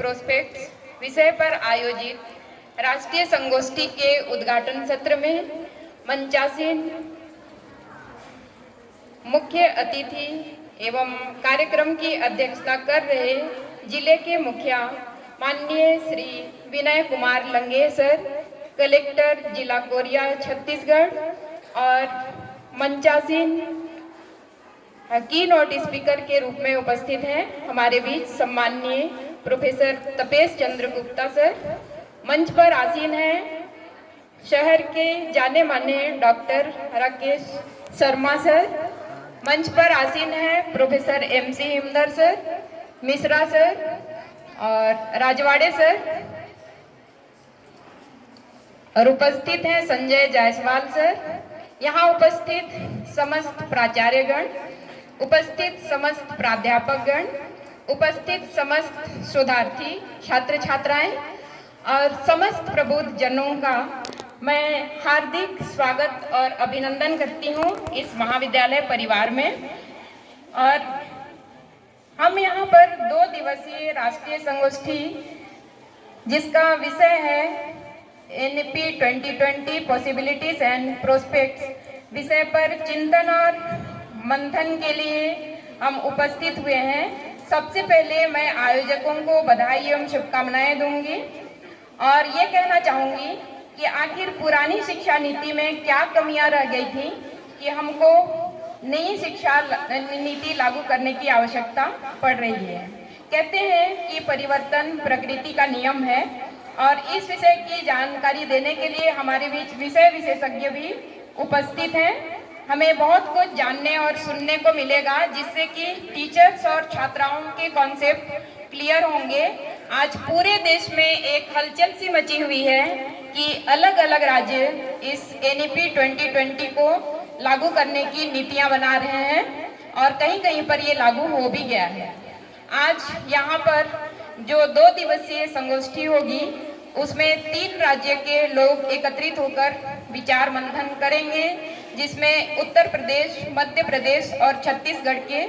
Prospects विषय पर आयोजित राष्ट्रीय संगोष्ठी के उद्घाटन सत्र में मंचासीन मुख्य अतिथि एवं कार्यक्रम की अध्यक्षता कर रहे जिले के मुखिया माननीय श्री विनय कुमार लंगे सर, कलेक्टर जिला कोरिया छत्तीसगढ़, और मंचासीन की नोट स्पीकर के रूप में उपस्थित हैं हमारे बीच सम्माननीय प्रोफेसर तपेश चंद्र गुप्ता सर। मंच पर आसीन हैं शहर के जाने माने डॉक्टर राकेश शर्मा सर। मंच पर आसीन हैं professor MC Himdar sir, Mishra sir और राजवाड़े सर, और उपस्थित हैं संजय जायसवाल सर। यहाँ उपस्थित समस्त प्राचार्यगण, उपस्थित समस्त प्राध्यापकगण, उपस्थित समस्त शोधार्थी छात्र छात्राएं और समस्त प्रबुद्ध जनों का मैं हार्दिक स्वागत और अभिनंदन करती हूँ इस महाविद्यालय परिवार में। और हम यहाँ पर 2 दिवसीय राष्ट्रीय संगोष्ठी जिसका विषय है NEP 2020 पॉसिबिलिटीज एंड प्रोस्पेक्ट्स विषय पर चिंतन और मंथन के लिए हम उपस्थित हुए हैं। सबसे पहले मैं आयोजकों को बधाई एवं शुभकामनाएं दूंगी और ये कहना चाहूँगी कि आखिर पुरानी शिक्षा नीति में क्या कमियां रह गई थी कि हमको नई शिक्षा नीति लागू करने की आवश्यकता पड़ रही है। कहते हैं कि परिवर्तन प्रकृति का नियम है और इस विषय की जानकारी देने के लिए हमारे बीच विषय विशेषज्ञ भी उपस्थित हैं। हमें बहुत कुछ जानने और सुनने को मिलेगा जिससे कि टीचर्स और छात्राओं के कॉन्सेप्ट क्लियर होंगे। आज पूरे देश में एक हलचल सी मची हुई है कि अलग अलग राज्य इस NEP 2020 को लागू करने की नीतियां बना रहे हैं और कहीं कहीं पर ये लागू हो भी गया है। आज यहाँ पर जो 2 दिवसीय संगोष्ठी होगी उसमें 3 राज्य के लोग एकत्रित होकर विचार मंथन करेंगे, जिसमें उत्तर प्रदेश, मध्य प्रदेश और छत्तीसगढ़ के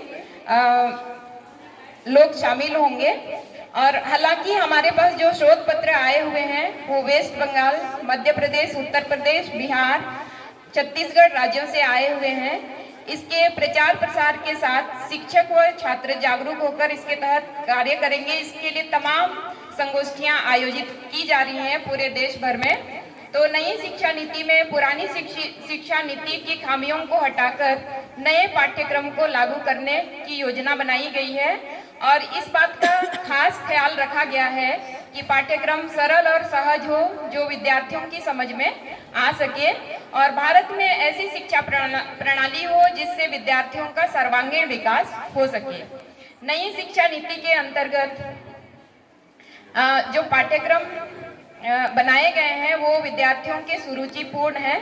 लोग शामिल होंगे। और हालांकि हमारे पास जो शोध पत्र आए हुए हैं वो वेस्ट बंगाल, मध्य प्रदेश, उत्तर प्रदेश, बिहार, छत्तीसगढ़ राज्यों से आए हुए हैं। इसके प्रचार प्रसार के साथ शिक्षक व छात्र जागरूक होकर इसके तहत कार्य करेंगे। इसके लिए तमाम संगोष्ठियां आयोजित की जा रही हैं पूरे देश भर में। तो नई शिक्षा नीति में पुरानी शिक्षा नीति की खामियों को हटाकर नए पाठ्यक्रम को लागू करने की योजना बनाई गई है और इस बात का खास ख्याल रखा गया है कि पाठ्यक्रम सरल और सहज हो जो विद्यार्थियों की समझ में आ सके और भारत में ऐसी शिक्षा प्रणाली हो जिससे विद्यार्थियों का सर्वांगीण विकास हो सके। नई शिक्षा नीति के अंतर्गत जो पाठ्यक्रम बनाए गए हैं वो विद्यार्थियों के सुरुचिपूर्ण हैं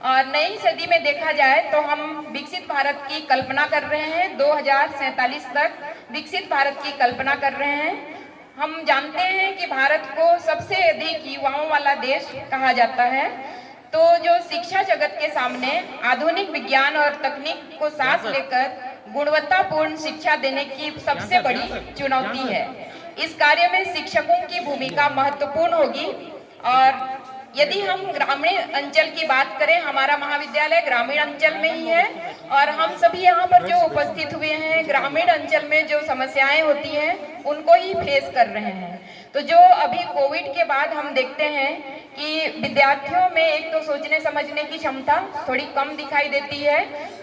और नई सदी में देखा जाए तो हम विकसित भारत की कल्पना कर रहे हैं। 2047 तक विकसित भारत की कल्पना कर रहे हैं। हम जानते हैं कि भारत को सबसे अधिक युवाओं वाला देश कहा जाता है। तो जो शिक्षा जगत के सामने आधुनिक विज्ञान और तकनीक को साथ लेकर गुणवत्तापूर्ण शिक्षा देने की सबसे बड़ी चुनौती है। इस कार्य में शिक्षकों की भूमिका महत्वपूर्ण होगी और यदि हम ग्रामीण अंचल की बात करें, हमारा महाविद्यालय ग्रामीण अंचल में ही है और हम सभी यहाँ पर जो उपस्थित हुए हैं ग्रामीण अंचल में जो समस्याएं होती हैं उनको ही फेस कर रहे हैं। तो जो अभी कोविड के बाद हम देखते हैं कि विद्यार्थियों में एक तो सोचने समझने की क्षमता थोड़ी कम दिखाई देती है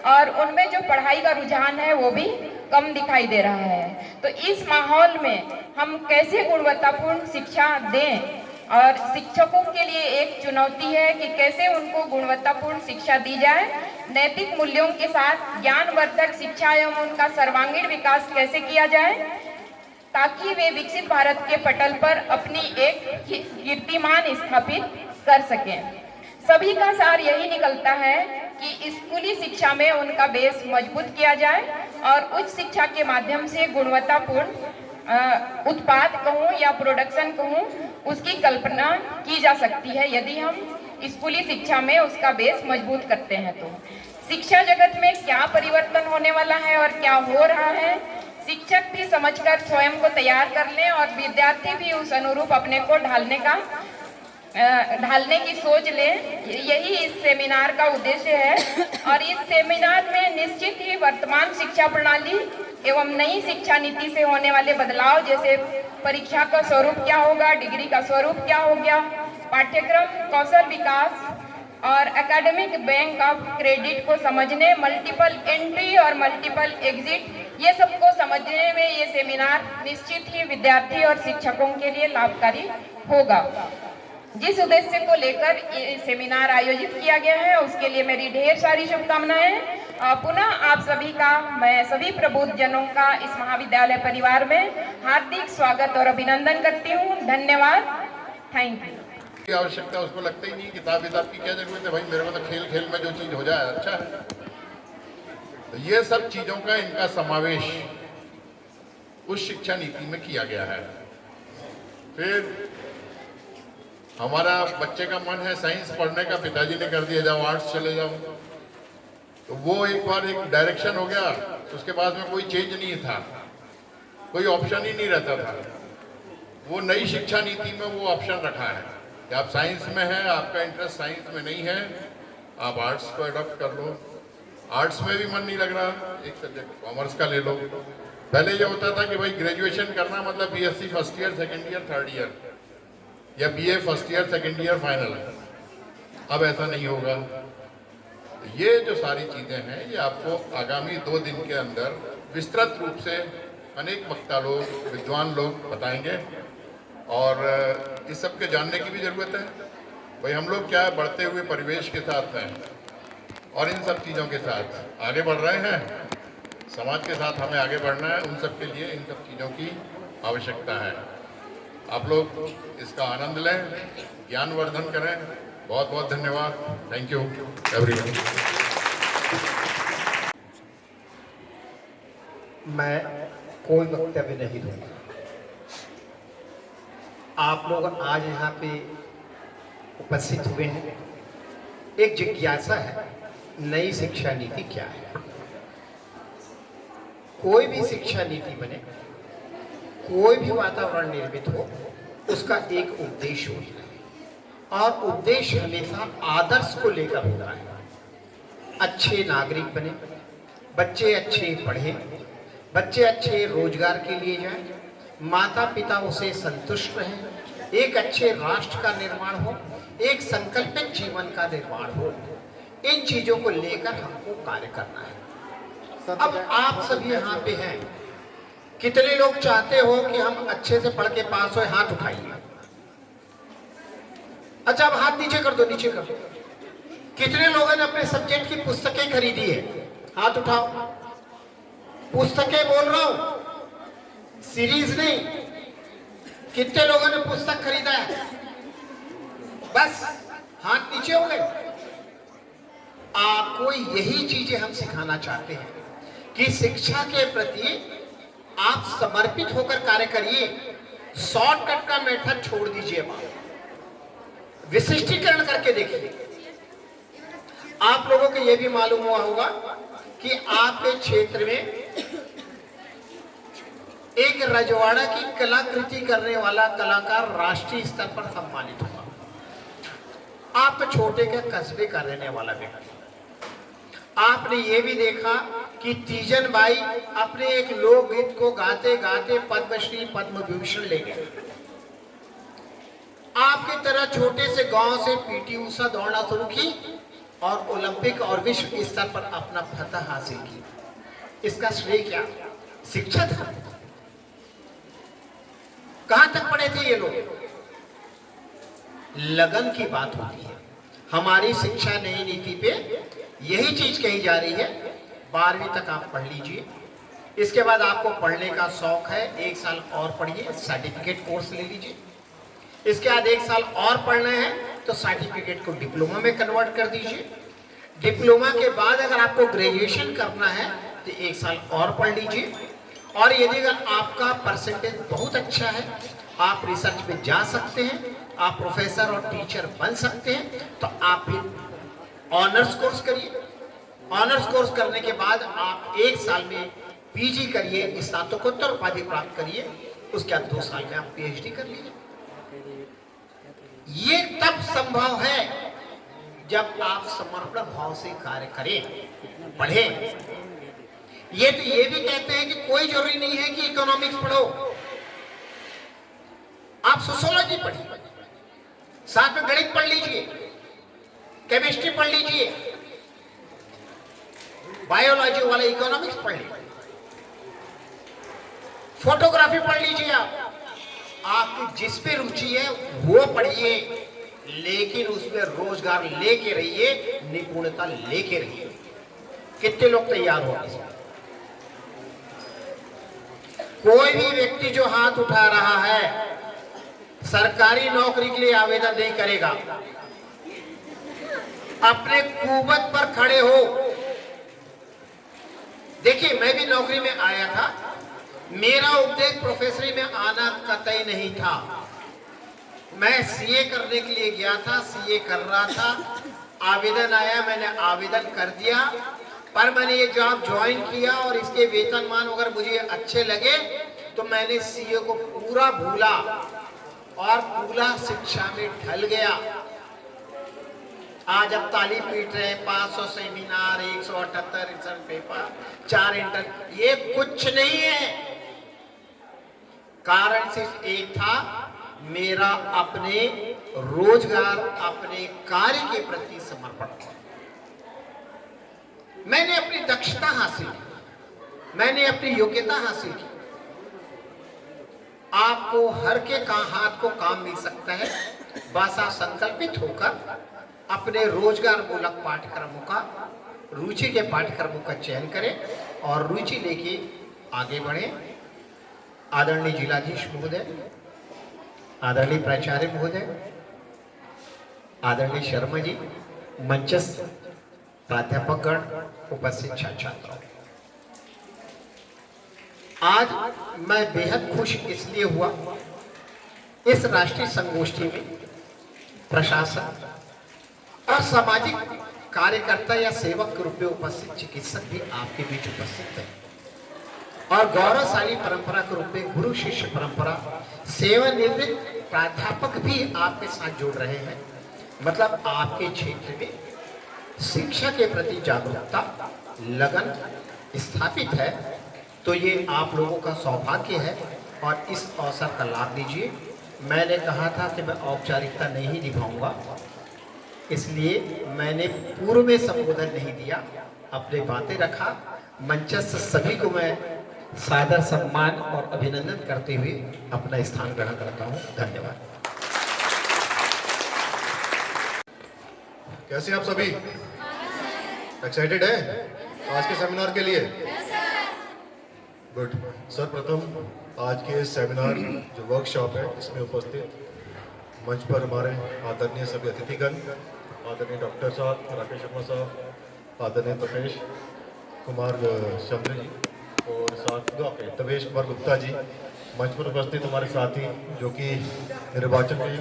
और उनमें जो पढ़ाई का रुझान है वो भी कम दिखाई दे रहा है। तो इस माहौल में हम कैसे गुणवत्तापूर्ण शिक्षा दें और शिक्षकों के लिए एक चुनौती है कि कैसे उनको गुणवत्तापूर्ण शिक्षा दी जाए, नैतिक मूल्यों के साथ ज्ञानवर्धक शिक्षा एवं उनका सर्वांगीण विकास कैसे किया जाए ताकि वे विकसित भारत के पटल पर अपनी एक कीर्तिमान स्थापित कर सकें। सभी का सार यही निकलता है कि स्कूली शिक्षा में उनका बेस मजबूत किया जाए और उच्च शिक्षा के माध्यम से गुणवत्तापूर्ण उत्पाद कहूँ या प्रोडक्शन कहूँ उसकी कल्पना की जा सकती है यदि हम स्कूली शिक्षा में उसका बेस मजबूत करते हैं। तो शिक्षा जगत में क्या परिवर्तन होने वाला है और क्या हो रहा है, शिक्षक भी समझकर स्वयं को तैयार कर लें और विद्यार्थी भी उस अनुरूप अपने को ढालने की सोच लें। यही इस सेमिनार का उद्देश्य है। और इस सेमिनार में निश्चित ही वर्तमान शिक्षा प्रणाली एवं नई शिक्षा नीति से होने वाले बदलाव, जैसे परीक्षा का स्वरूप क्या होगा, डिग्री का स्वरूप क्या हो गया, पाठ्यक्रम, कौशल विकास और एकेडमिक बैंक ऑफ क्रेडिट को समझने, मल्टीपल एंट्री और मल्टीपल एग्जिट, ये सबको समझने में ये सेमिनार निश्चित ही विद्यार्थी और शिक्षकों के लिए लाभकारी होगा। जिस उद्देश्य को लेकर ये सेमिनार आयोजित किया गया है उसके लिए मेरी ढेर सारी शुभकामनाएं। पुनः आप सभी का, मैं सभी प्रबुद्धजनों का इस महाविद्यालय परिवार में हार्दिक स्वागत और अभिनंदन करती हूँ। धन्यवाद। Thank you. की आवश्यकता उसको लगता ही नहीं, किताब विताब की क्या जरूरत है भाई, मेरे को तो खेल खेल में जो चीज हो जाए अच्छा है। तो ये सब चीजों का इनका समावेश उस शिक्षा नीति में किया गया है। फिर हमारा बच्चे का मन है साइंस पढ़ने का, पिताजी ने कर दिया जाओ आर्ट्स चले जाओ, तो वो एक बार एक डायरेक्शन हो गया, उसके बाद में कोई चेंज नहीं था, कोई ऑप्शन ही नहीं रहता था। वो नई शिक्षा नीति में वो ऑप्शन रखा है कि आप साइंस में हैं, आपका इंटरेस्ट साइंस में नहीं है, आप आर्ट्स को अडॉप्ट कर लो। आर्ट्स में भी मन नहीं लग रहा, एक सब्जेक्ट कॉमर्स का ले लो। पहले ये होता था कि भाई ग्रेजुएशन करना मतलब BSc first year, second year, third year, या BA first year, second year, final. अब ऐसा नहीं होगा। ये जो सारी चीजें हैं ये आपको आगामी 2 दिन के अंदर विस्तृत रूप से अनेक वक्ता लोग, विद्वान लोग बताएंगे। और इस सब के जानने की भी जरूरत है भाई, हम लोग क्या बढ़ते हुए परिवेश के साथ हैं और इन सब चीज़ों के साथ आगे बढ़ रहे हैं। समाज के साथ हमें आगे बढ़ना है, उन सब के लिए इन सब चीज़ों की आवश्यकता है। आप लोग इसका आनंद लें, ज्ञानवर्धन करें। बहुत बहुत धन्यवाद। Thank you everyone. मैं कोई वक्तव्य नहीं दूंगा। आप लोग आज यहाँ पे उपस्थित हुए हैं, एक जिज्ञासा है, नई शिक्षा नीति क्या है। कोई भी शिक्षा नीति बने, कोई भी वातावरण निर्मित हो, उसका एक उद्देश्य होता है और उद्देश्य हमेशा आदर्श को लेकर होता है। अच्छे नागरिक बने, बच्चे अच्छे पढ़ें, बच्चे अच्छे रोजगार के लिए जाएं, माता पिता उसे संतुष्ट रहें, एक अच्छे राष्ट्र का निर्माण हो, एक संकल्पित जीवन का निर्माण हो। इन चीजों को लेकर हमको कार्य करना है। अब आप सभी यहाँ पे हैं, कितने लोग चाहते हो कि हम अच्छे से पढ़ के पास हो? हाथ उठाइए। अच्छा, अब हाथ नीचे कर दो, नीचे कर दो। कितने लोगों ने अपने सब्जेक्ट की पुस्तकें खरीदी है? हाथ उठाओ। पुस्तकें बोल रहा हूं, सीरीज नहीं। कितने लोगों ने पुस्तक खरीदा है? बस हाथ नीचे हो गए। आपको यही चीजें हम सिखाना चाहते हैं कि शिक्षा के प्रति आप समर्पित होकर कार्य करिए। शॉर्टकट का मेथड छोड़ दीजिए, विशिष्टीकरण करके देखिए। आप लोगों को यह भी मालूम हुआ होगा कि आपके क्षेत्र में एक रजवाड़ा की कलाकृति करने वाला कलाकार राष्ट्रीय स्तर पर सम्मानित हुआ। आप छोटे के कस्बे का रहने वाला व्यक्ति, आपने ये भी देखा कि तीजन बाई अपने एक लोकगीत को गाते गाते पद्मश्री पद्म विभूषण ले गए। आपकी तरह छोटे से गांव से पीटी उषा दौड़ना शुरू की और ओलंपिक और विश्व स्तर पर अपना फतह हासिल की। इसका श्रेय क्या? शिक्षा था। कहां तक पढ़े थे ये लोग? लगन की बात होती है। हमारी शिक्षा नई नीति पे यही चीज कही जा रही है। 12वीं तक आप पढ़ लीजिए, इसके बाद आपको पढ़ने का शौक है, 1 साल और पढ़िए, सर्टिफिकेट कोर्स ले लीजिए। इसके बाद 1 साल और पढ़ना है तो सर्टिफिकेट को डिप्लोमा में कन्वर्ट कर दीजिए। डिप्लोमा के बाद अगर आपको ग्रेजुएशन करना है तो 1 साल और पढ़ लीजिए। और यदि अगर आपका परसेंटेज बहुत अच्छा है, आप रिसर्च में जा सकते हैं, आप प्रोफेसर और टीचर बन सकते हैं, तो आप फिर ऑनर्स कोर्स करिए। ऑनर्स कोर्स करने के बाद आप 1 साल में पीजी करिए, स्नातकोत्तर उपाधि प्राप्त करिए, उसके बाद 2 साल में आप पीएचडी कर लीजिए। ये तब संभव है जब आप समर्पण भाव से कार्य करें, पढ़ें। ये तो ये भी कहते हैं कि कोई जरूरी नहीं है कि इकोनॉमिक्स पढ़ो, आप सोशियोलॉजी पढ़िए, साथ में गणित पढ़ लीजिए, केमिस्ट्री पढ़ लीजिए, बायोलॉजी वाला इकोनॉमिक्स पढ़ लीजिए, फोटोग्राफी पढ़ लीजिए। आपकी जिस पे रुचि है वो पढ़िए, लेकिन उसमें रोजगार लेके रहिए, निपुणता लेके रहिए। कितने लोग तैयार हो? कोई भी व्यक्ति जो हाथ उठा रहा है सरकारी नौकरी के लिए आवेदन नहीं करेगा। अपने कुवत पर खड़े हो। देखिए, मैं भी नौकरी में आया था, मेरा उद्देश्य प्रोफेसरी में आना कतई नहीं था। मैं सीए करने के लिए गया था, सीए कर रहा था, आवेदन आया, मैंने आवेदन कर दिया, पर मैंने ये जॉब ज्वाइन किया और इसके वेतनमान अगर मुझे अच्छे लगे तो मैंने सीए को पूरा भूला और पूरा शिक्षा में ढल गया। आज अब ताली पीट रहे, 500 सेमिनार, 178 रिसर्च पेपर, 4 इंटर, ये कुछ नहीं है। कारण सिर्फ एक था, मेरा अपने रोजगार, अपने कार्य के प्रति समर्पण। मैंने अपनी दक्षता हासिल की, मैंने अपनी योग्यता हासिल की। आपको हर के हाथ को काम मिल सकता है, बस आप संकल्पित होकर अपने रोजगार मूलक पाठ्यक्रमों का, रुचि के पाठ्यक्रमों का चयन करें और रुचि लेके आगे बढ़ें। आदरणीय जिलाधीश महोदय, आदरणीय प्राचार्य महोदय, आदरणीय शर्मा जी, मंचस्थ प्राध्यापकगण, उपस्थित छात्र छात्राओं, आज मैं बेहद खुश इसलिए हुआ, इस राष्ट्रीय संगोष्ठी में प्रशासन और सामाजिक कार्यकर्ता या सेवक के रूप में उपस्थित चिकित्सक भी आपके बीच उपस्थित है और गौरवशाली परंपरा के रूप में गुरु शिष्य परंपरा, सेवानिवृत्त प्राध्यापक भी आपके साथ जुड़ रहे हैं। मतलब आपके क्षेत्र में शिक्षा के प्रति जागरूकता, लगन स्थापित है। तो ये आप लोगों का सौभाग्य है और इस अवसर का लाभ लीजिए। मैंने कहा था कि मैं औपचारिकता नहीं निभाऊंगा, इसलिए मैंने पूर्व में संबोधन नहीं दिया, अपने बातें रखा। मंचस्थ सभी को मैं सादर सम्मान और अभिनंदन करते हुए अपना स्थान ग्रहण करता हूं। धन्यवाद। कैसे आप सभी एक्साइटेड हैं आज के सेमिनार के लिए? गुड। सर्वप्रथम आज के सेमिनार जो वर्कशॉप है इसमें उपस्थित मंच पर हमारे आदरणीय सभी अतिथिगण, आदरणीय डॉक्टर साहब, राकेश शर्मा साहब, आदरणीय तपेश कुमार चंद्र जी और साथ तपेश कुमार गुप्ता जी, मंच पर उपस्थित हमारे साथी जो कि निर्वाचन में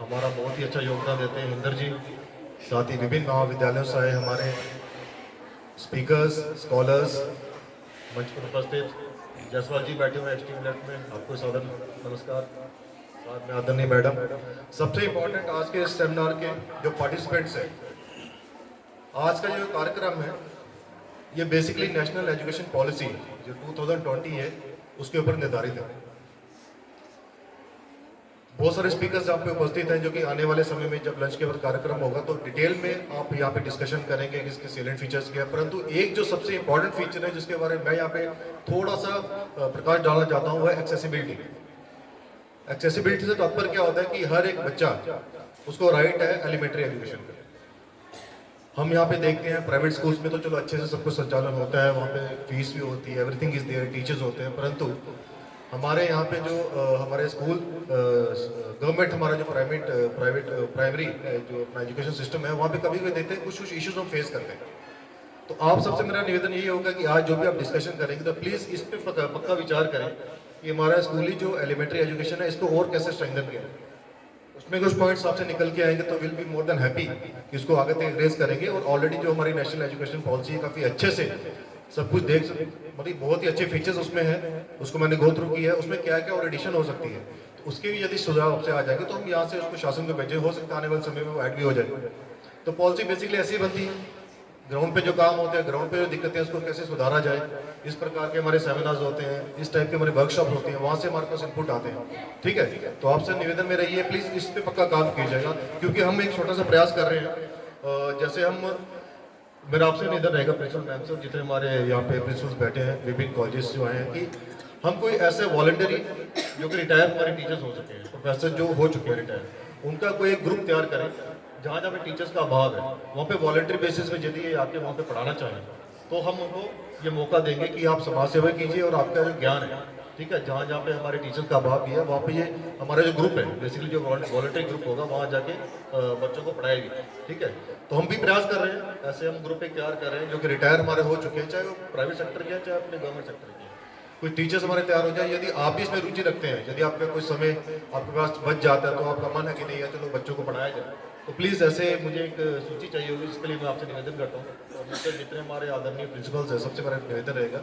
हमारा बहुत ही अच्छा योगदान देते हैं, इंदर जी, साथ ही विभिन्न महाविद्यालयों से आए हमारे स्पीकर्स, स्कॉलर्स, मंच पर उपस्थित जयसवाल जी बैठे हुए एक्सट्रीम लेफ्ट में, आपको सादर नमस्कार। साथ में आदरणीय मैडम। सबसे इम्पोर्टेंट आज के इस सेमिनार के जो पार्टिसिपेंट्स हैं, आज का जो कार्यक्रम है ये बेसिकली नेशनल एजुकेशन पॉलिसी जो 2020 है उसके ऊपर निर्धारित है। बहुत सारे स्पीकर्स यहाँ पे उपस्थित हैं जो कि आने वाले समय में जब लंच के बाद कार्यक्रम होगा तो डिटेल में आप यहाँ पे डिस्कशन करेंगे कि इसके सेलेंट फीचर्स क्या है। परंतु एक जो सबसे इम्पोर्टेंट फीचर है जिसके बारे में मैं यहाँ पे थोड़ा सा प्रकाश डालना चाहता हूँ, वह एक्सेसिबिलिटी। एक्सेसिबिलिटी से तात्पर्य क्या होता है कि हर एक बच्चा, उसको राइट है एलिमेंट्री एजुकेशन का। हम यहाँ पे देखते हैं प्राइवेट स्कूल्स में तो चलो अच्छे से सब कुछ संचालन होता है, वहाँ पे फीस भी होती है, एवरीथिंग इज देयर, टीचर्स होते हैं। परंतु हमारे यहाँ पे जो हमारे स्कूल गवर्नमेंट, हमारा जो प्राइमरी जो अपना एजुकेशन सिस्टम है, वहाँ पे कभी कभी देखते हैं कुछ इश्यूज हम फेस करते हैं। तो आप सबसे मेरा निवेदन यही होगा कि आज जो भी आप डिस्कशन करेंगे तो प्लीज़ इस पर पक्का विचार करें कि हमारा स्कूली जो एलिमेंट्री एजुकेशन है इसको और कैसे स्ट्रेंथन किया। उसमें कुछ पॉइंट्स आपसे निकल के आएंगे तो will be more than happy कि इसको आगे तक रेज करेंगे। और ऑलरेडी जो हमारी नेशनल एजुकेशन पॉलिसी काफ़ी अच्छे से सब कुछ देख सकते, मतलब बहुत ही अच्छे फीचर्स उसमें है, उसको मैंने गो थ्रू किया है। उसमें क्या क्या और एडिशन हो सकती है, तो उसके भी यदि सुझाव आपसे आ जाएंगे तो हम यहाँ से उसको शासन को भेजें, हो सकता है आने वाले समय में वो ऐड भी हो जाए। तो पॉलिसी बेसिकली ऐसी बनती है, ग्राउंड पे जो काम होते हैं, ग्राउंड पे जो दिक्कतें हैं उसको कैसे सुधारा जाए, इस प्रकार के हमारे सेमिनार्स होते हैं, इस टाइप के हमारे वर्कशॉप होते हैं, वहाँ से हमारे पास इनपुट आते हैं। ठीक है, तो आपसे निवेदन मेरा ये है, प्लीज़ इस पे पक्का काम कीजिएगा, क्योंकि हम एक छोटा सा प्रयास कर रहे हैं। जैसे हम, मेरा आपसे निवेदन रहेगा प्रिंसिपल मैम से, जितने हमारे यहाँ पे प्रिंसिपल्स बैठे हैं विभिन्न कॉलेजेस जो हैं, कि हम कोई ऐसे वॉलंटरी जो कि रिटायर हमारे टीचर्स हो चुके हैं, प्रोफेसर जो हो चुके हैं रिटायर, उनका कोई एक ग्रुप तैयार करें जहाँ जहाँ पे टीचर्स का अभाव है, वहाँ पे वॉलंटरी बेसिस पे यदि ये आके वहाँ पे पढ़ाना चाहें तो हम उनको ये मौका देंगे कि आप समाज सेवा कीजिए और आपका जो ज्ञान है, ठीक है, जहाँ जहाँ पे हमारे टीचर्स का अभाव भी है वहाँ पे ये हमारा जो ग्रुप है, बेसिकली जो वॉलंटरी ग्रुप होगा वहाँ जाके बच्चों को पढ़ाएगी। ठीक है, तो हम भी प्रयास कर रहे हैं, ऐसे हम ग्रुप एक तैयार कर रहे हैं जो कि रिटायर हमारे हो चुके हैं, चाहे वो प्राइवेट सेक्टर के हैं चाहे अपने गवर्नमेंट सेक्टर के हैं। कोई टीचर्स हमारे तैयार हो जाए, यदि आप भी इसमें रुचि रखते हैं, यदि आपका कोई समय आपके पास बच जाता है तो आपका मन है कि नहीं है चलो बच्चों को पढ़ाया जाए, तो प्लीज़ ऐसे मुझे एक सूची चाहिए होगी, इसके लिए मैं आपसे निवेदन करता हूँ। और मुझसे जितने हमारे आदरणीय प्रिंसिपल्स हैं सबसे मेरा निवेदन रहेगा,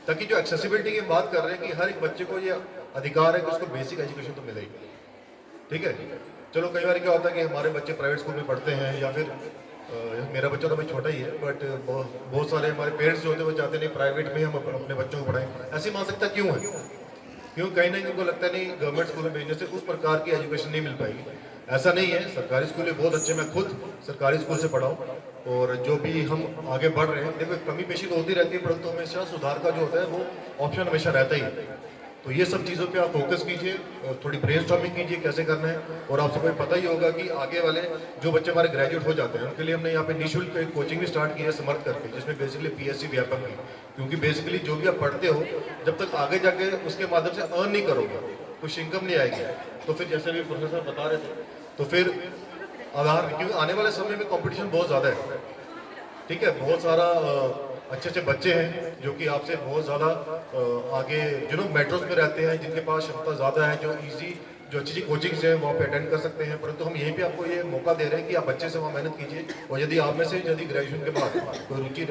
ताकि जो एक्सेसिबिलिटी की बात कर रहे हैं कि हर एक बच्चे को ये अधिकार है कि उसको बेसिक एजुकेशन तो मिलेगी। ठीक है, चलो कई बार क्या होता है कि हमारे बच्चे प्राइवेट स्कूल में पढ़ते हैं, या फिर मेरा बच्चा तो भाई छोटा ही है, बट बहुत सारे हमारे पेरेंट्स जो होते हैं वो चाहते नहीं प्राइवेट में हम अपने बच्चों को पढ़ाएं। ऐसी मानसिकता क्यों है? क्यों? कहीं ना कहीं उनको लगता है नहीं गवर्नमेंट स्कूल में भेजने से उस प्रकार की एजुकेशन नहीं मिल पाएगी। ऐसा नहीं है, सरकारी स्कूल भी बहुत अच्छे, मैं खुद सरकारी स्कूल से पढ़ा हूँ, और जो भी हम आगे बढ़ रहे हैं, देखो कमी पेशी तो होती रहती है, परंतु हमेशा सुधार का जो होता है वो ऑप्शन हमेशा रहता ही है। तो ये सब चीज़ों पे आप फोकस कीजिए, थोड़ी ब्रेनस्टॉर्मिंग कीजिए कैसे करना है। और आपसे कोई पता ही होगा कि आगे वाले जो बच्चे हमारे ग्रेजुएट हो जाते हैं उनके लिए हमने यहाँ पे निःशुल्क एक कोचिंग भी स्टार्ट की है समर्थ करके, जिसमें बेसिकली पीएससी व्यापक की, क्योंकि बेसिकली जो भी आप पढ़ते हो जब तक आगे जाके उसके माध्यम से अर्न नहीं करोगे, कुछ इनकम नहीं आएगी, तो फिर जैसे भी प्रोफेसर बता रहे थे, तो फिर आधार, क्योंकि आने वाले समय में कॉम्पिटिशन बहुत ज़्यादा है। ठीक है, बहुत सारा अच्छे अच्छे बच्चे हैं जो कि आपसे बहुत ज़्यादा आगे, जो लोग मेट्रोज में रहते हैं, जिनके पास क्षमता ज़्यादा है, जो इजी, जो अच्छी अच्छी कोचिंग्स हैं वहाँ पे अटेंड कर सकते हैं, परंतु हम यहीं पे आपको ये मौका दे रहे हैं कि आप बच्चे से वहाँ मेहनत कीजिए। और यदि आप में से यदि ग्रेजुएशन के बाद कोई रुचि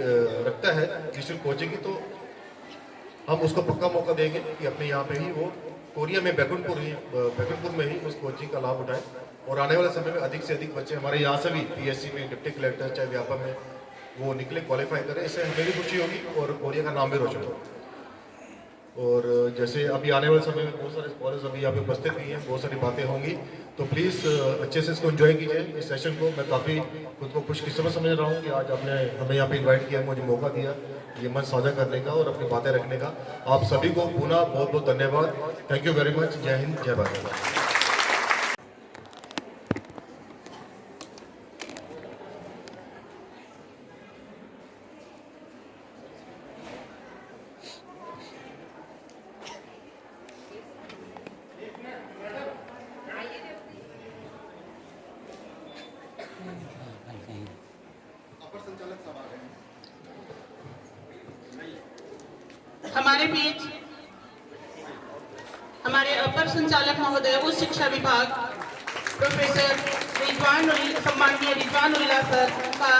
रखता है निःशुल्क कोचिंग की, तो हम उसको पक्का मौका देंगे कि अपने यहाँ पे ही वो कोरिया में बैकुंठपुर में ही उस कोचिंग का लाभ उठाएं। और आने वाले समय में अधिक से अधिक बच्चे हमारे यहाँ से भी पीएससी में, डिप्टी कलेक्टर, चाहे व्यापक में वो निकले, क्वालिफाई करें, इससे हमें भी खुशी होगी और कोरिया का नाम भी रोशन होगा। और जैसे अभी आने वाले समय में बहुत सारे स्कॉलर्स अभी यहाँ पे उपस्थित भी हैं, बहुत सारी बातें होंगी, तो प्लीज़ अच्छे से इसको एंजॉय कीजिए इस सेशन को। मैं काफ़ी खुद को खुशकिस्मत समझ रहा हूँ कि आज आपने हमें यहाँ पे इन्वाइट किया, मुझे मौका दिया ये मन साझा करने का और अपनी बातें रखने का। आप सभी को पुनः बहुत बहुत धन्यवाद। Thank you very much. जय हिंद, जय भारत। हमारे बीच हमारे अपर संचालक महोदय उच्च शिक्षा विभाग प्रोफेसर सम्माननीय रिजवान उल्ला सर का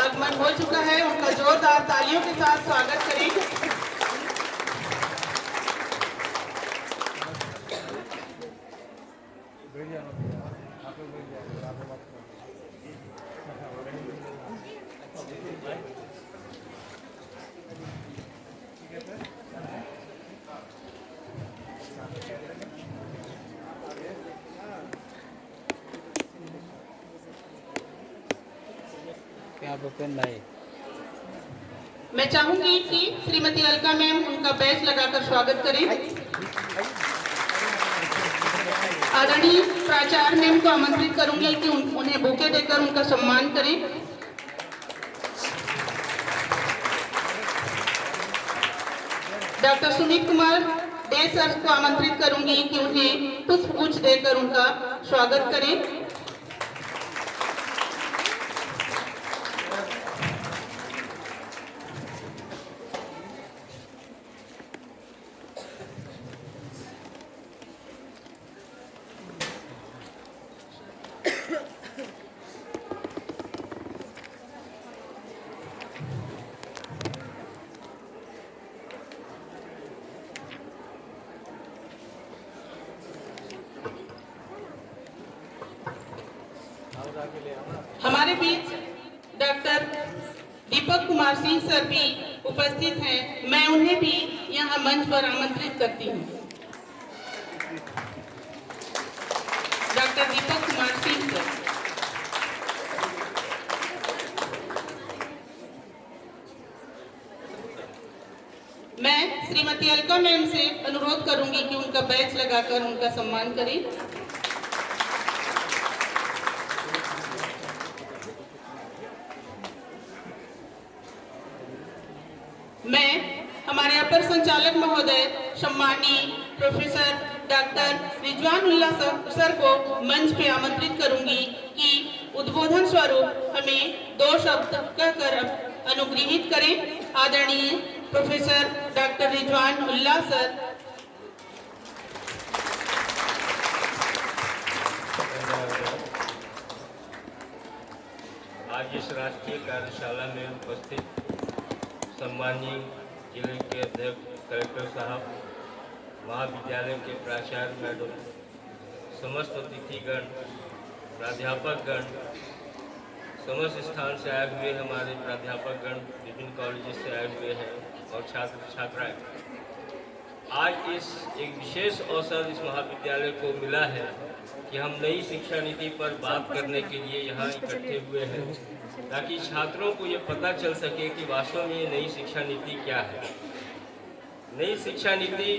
आगमन हो चुका है। उनका जोरदार तालियों के साथ स्वागत करें। मैं चाहूंगी कि श्रीमती अलका मैम उनका बैच लगाकर स्वागत करें। आदरणीय प्राचार्य मैम को आमंत्रित करूंगी कि उन्हें बुके देकर उनका सम्मान करें। Doctor Sunit Kumar day sir को आमंत्रित करूंगी कि उन्हें पुष्पगुच्छ देकर उनका स्वागत करें। सिंह सर भी उपस्थित हैं। मैं उन्हें भी यहाँ मंच पर आमंत्रित करती हूँ। Doctor Deepak Kumar Singh sir. मैं श्रीमती अलका मैम से अनुरोध करूंगी कि उनका बैच लगाकर उनका सम्मान करें। मैं हमारे अपर संचालक महोदय सम्मानीय प्रोफेसर डॉक्टर रिजवानुल्लाह सर को मंच पे आमंत्रित करूंगी कि उद्बोधन स्वरूप हमें 2 शब्द कहकर अनुग्रहित करें। आदरणीय प्रोफेसर डॉक्टर रिजवानुल्लाह सर। आज इस राष्ट्रीय कार्यशाला में उपस्थित सम्मानीय जिले के अध्यक्ष कलेक्टर साहब, महाविद्यालय के प्राचार्य मैडम, समस्त अतिथिगण, प्राध्यापकगण, समस्त स्थान से आए हुए हमारे प्राध्यापकगण, विभिन्न कॉलेज से आए हुए हैं और छात्र छात्राएं, आज इस एक विशेष अवसर इस महाविद्यालय को मिला है कि हम नई शिक्षा नीति पर बात करने के लिए यहाँ इकट्ठे हुए हैं, ताकि छात्रों को ये पता चल सके कि वास्तव में ये नई शिक्षा नीति क्या है। नई शिक्षा नीति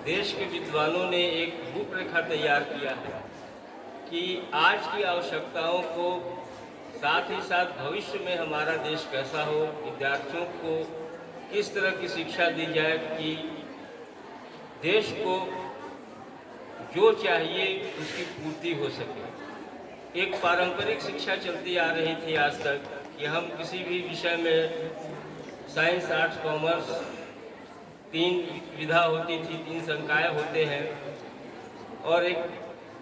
देश के विद्वानों ने एक रूपरेखा तैयार किया है कि आज की आवश्यकताओं को, साथ ही साथ भविष्य में हमारा देश कैसा हो, विद्यार्थियों को किस तरह की शिक्षा दी जाए कि देश को जो चाहिए उसकी पूर्ति हो सके। एक पारंपरिक शिक्षा चलती आ रही थी आज तक कि हम किसी भी विषय में साइंस, आर्ट्स, कॉमर्स 3 विधा होती थी, 3 संकाय होते हैं और एक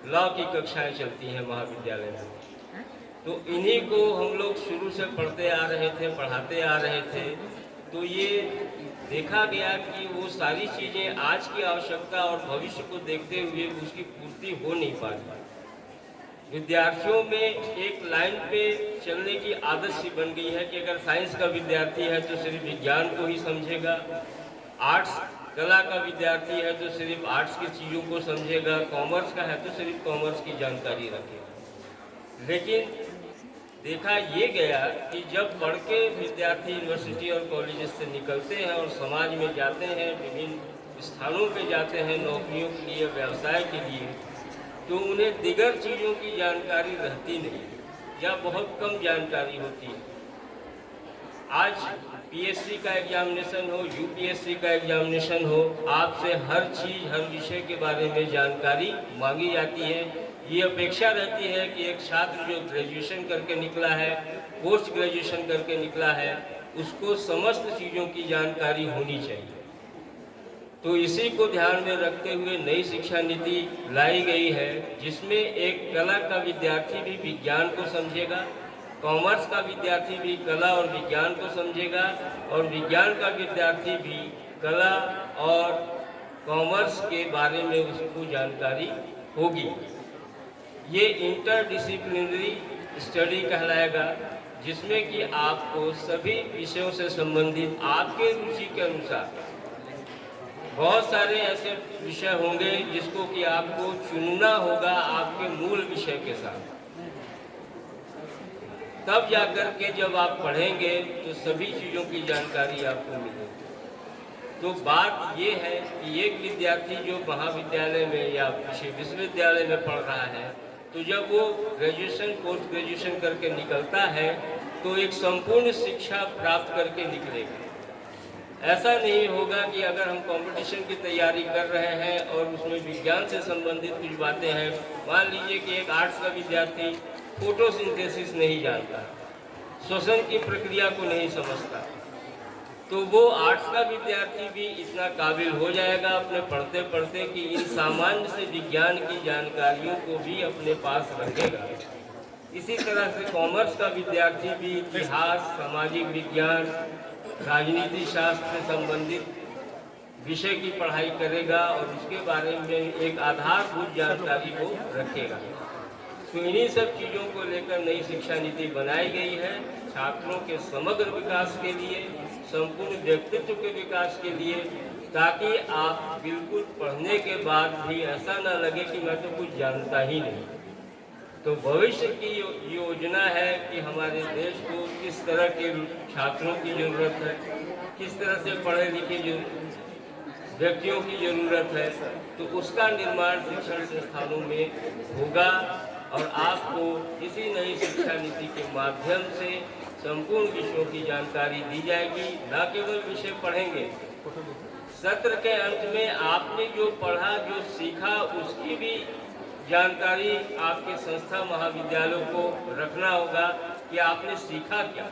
लॉ की कक्षाएं चलती हैं महाविद्यालय में। तो इन्हीं को हम लोग शुरू से पढ़ते आ रहे थे, पढ़ाते आ रहे थे। तो ये देखा गया कि वो सारी चीज़ें आज की आवश्यकता और भविष्य को देखते हुए उसकी पूर्ति हो नहीं पा रही। विद्यार्थियों में एक लाइन पे चलने की आदत सी बन गई है कि अगर साइंस का विद्यार्थी है तो सिर्फ विज्ञान को ही समझेगा, आर्ट्स कला का विद्यार्थी है तो सिर्फ आर्ट्स की चीज़ों को समझेगा, कॉमर्स का है तो सिर्फ कॉमर्स की जानकारी रखेगा। लेकिन देखा ये गया कि जब पढ़ के विद्यार्थी यूनिवर्सिटी और कॉलेज से निकलते हैं और समाज में जाते हैं, विभिन्न स्थानों पे जाते हैं नौकरियों के लिए, व्यवसाय के लिए, तो उन्हें दिगर चीज़ों की जानकारी रहती नहीं या बहुत कम जानकारी होती है। आज पीएससी का एग्जामिनेशन हो, यूपीएससी का एग्जामिनेशन हो, आपसे हर चीज़, हर विषय के बारे में जानकारी मांगी जाती है। ये अपेक्षा रहती है कि एक छात्र जो ग्रेजुएशन करके निकला है, पोस्ट ग्रेजुएशन करके निकला है, उसको समस्त चीज़ों की जानकारी होनी चाहिए। तो इसी को ध्यान में रखते हुए नई शिक्षा नीति लाई गई है, जिसमें एक कला का विद्यार्थी भी विज्ञान को समझेगा, कॉमर्स का विद्यार्थी भी कला और विज्ञान को समझेगा और विज्ञान का विद्यार्थी भी कला और कॉमर्स के बारे में उसको जानकारी होगी। ये इंटरडिसिप्लिनरी स्टडी कहलाएगा, जिसमें कि आपको सभी विषयों से संबंधित आपके रुचि के अनुसार बहुत सारे ऐसे विषय होंगे जिसको कि आपको चुनना होगा आपके मूल विषय के साथ। तब जाकर के जब आप पढ़ेंगे तो सभी चीज़ों की जानकारी आपको मिलेगी। तो बात ये है कि एक विद्यार्थी जो महाविद्यालय में या किसी विश्वविद्यालय में पढ़ रहा है, तो जब वो ग्रेजुएशन, पोस्ट ग्रेजुएशन करके निकलता है तो एक संपूर्ण शिक्षा प्राप्त करके निकलेगा। ऐसा नहीं होगा कि अगर हम कंपटीशन की तैयारी कर रहे हैं और उसमें विज्ञान से संबंधित कुछ बातें हैं, मान लीजिए कि एक आर्ट्स का विद्यार्थी फोटोसिंथेसिस नहीं जानता, श्वसन की प्रक्रिया को नहीं समझता, तो वो आर्ट्स का विद्यार्थी भी इतना काबिल हो जाएगा अपने पढ़ते पढ़ते कि इन सामान्य से विज्ञान की जानकारियों को भी अपने पास रखेगा। इसी तरह से कॉमर्स का विद्यार्थी भी इतिहास, सामाजिक विज्ञान, राजनीति शास्त्र से संबंधित विषय की पढ़ाई करेगा और उसके बारे में एक आधारभूत जानकारी को रखेगा। तो इन्हीं सब चीज़ों को लेकर नई शिक्षा नीति बनाई गई है, छात्रों के समग्र विकास के लिए, संपूर्ण व्यक्तित्व के विकास के लिए, ताकि आप बिल्कुल पढ़ने के बाद भी ऐसा ना लगे कि मैं तो कुछ जानता ही नहीं। तो भविष्य की योजना है कि हमारे देश को किस तरह के छात्रों की ज़रूरत है, किस तरह से पढ़े लिखे व्यक्तियों की ज़रूरत है, तो उसका निर्माण शिक्षण संस्थानों में होगा और आपको इसी नई शिक्षा नीति के माध्यम से संपूर्ण विषयों की जानकारी दी जाएगी। न केवल विषय पढ़ेंगे, सत्र के अंत में आपने जो पढ़ा, जो सीखा, उसकी भी जानकारी आपके संस्था महाविद्यालयों को रखना होगा कि आपने सीखा क्या।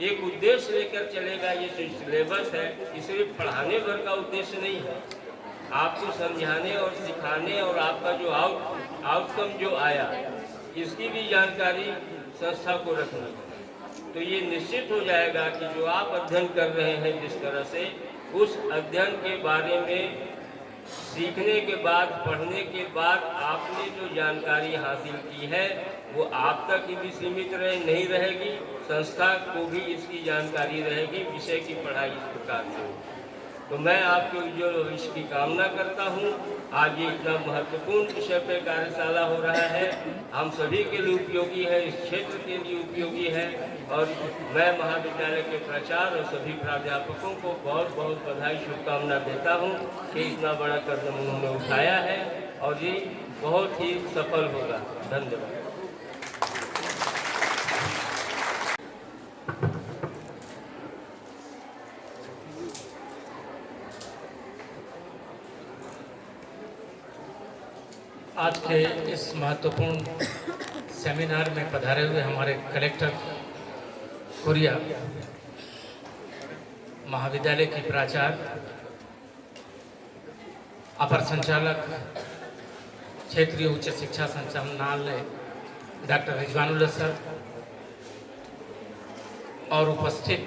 एक उद्देश्य लेकर चलेगा, ये जो सिलेबस है ये सिर्फ पढ़ाने भर का उद्देश्य नहीं है, आपको समझाने और सिखाने और आपका जो आउटकम जो आया इसकी भी जानकारी संस्था को रखना है। तो ये निश्चित हो जाएगा कि जो आप अध्ययन कर रहे हैं जिस तरह से, उस अध्ययन के बारे में सीखने के बाद, पढ़ने के बाद आपने जो जानकारी हासिल की है वो आप तक ही भी सीमित नहीं रहेगी, संस्था को भी इसकी जानकारी रहेगी, विषय की पढ़ाई इस प्रकार से हो। तो मैं आपके उज्ज्वल भविष्य की कामना करता हूँ। आज ये इतना महत्वपूर्ण विषय पर कार्यशाला हो रहा है, हम सभी के लिए उपयोगी है, इस क्षेत्र के लिए उपयोगी है और मैं महाविद्यालय के प्राचार्य और सभी प्राध्यापकों को बहुत बहुत बधाई, शुभकामना देता हूँ कि इतना बड़ा कदम उन्होंने उठाया है और ये बहुत ही सफल होगा। धन्यवाद। आज के इस महत्वपूर्ण सेमिनार में पधारे हुए हमारे कलेक्टर कोरिया, महाविद्यालय की प्राचार्य, अपर संचालक क्षेत्रीय उच्च शिक्षा संचालनालय डॉक्टर रिजवानुल्लाह सर और उपस्थित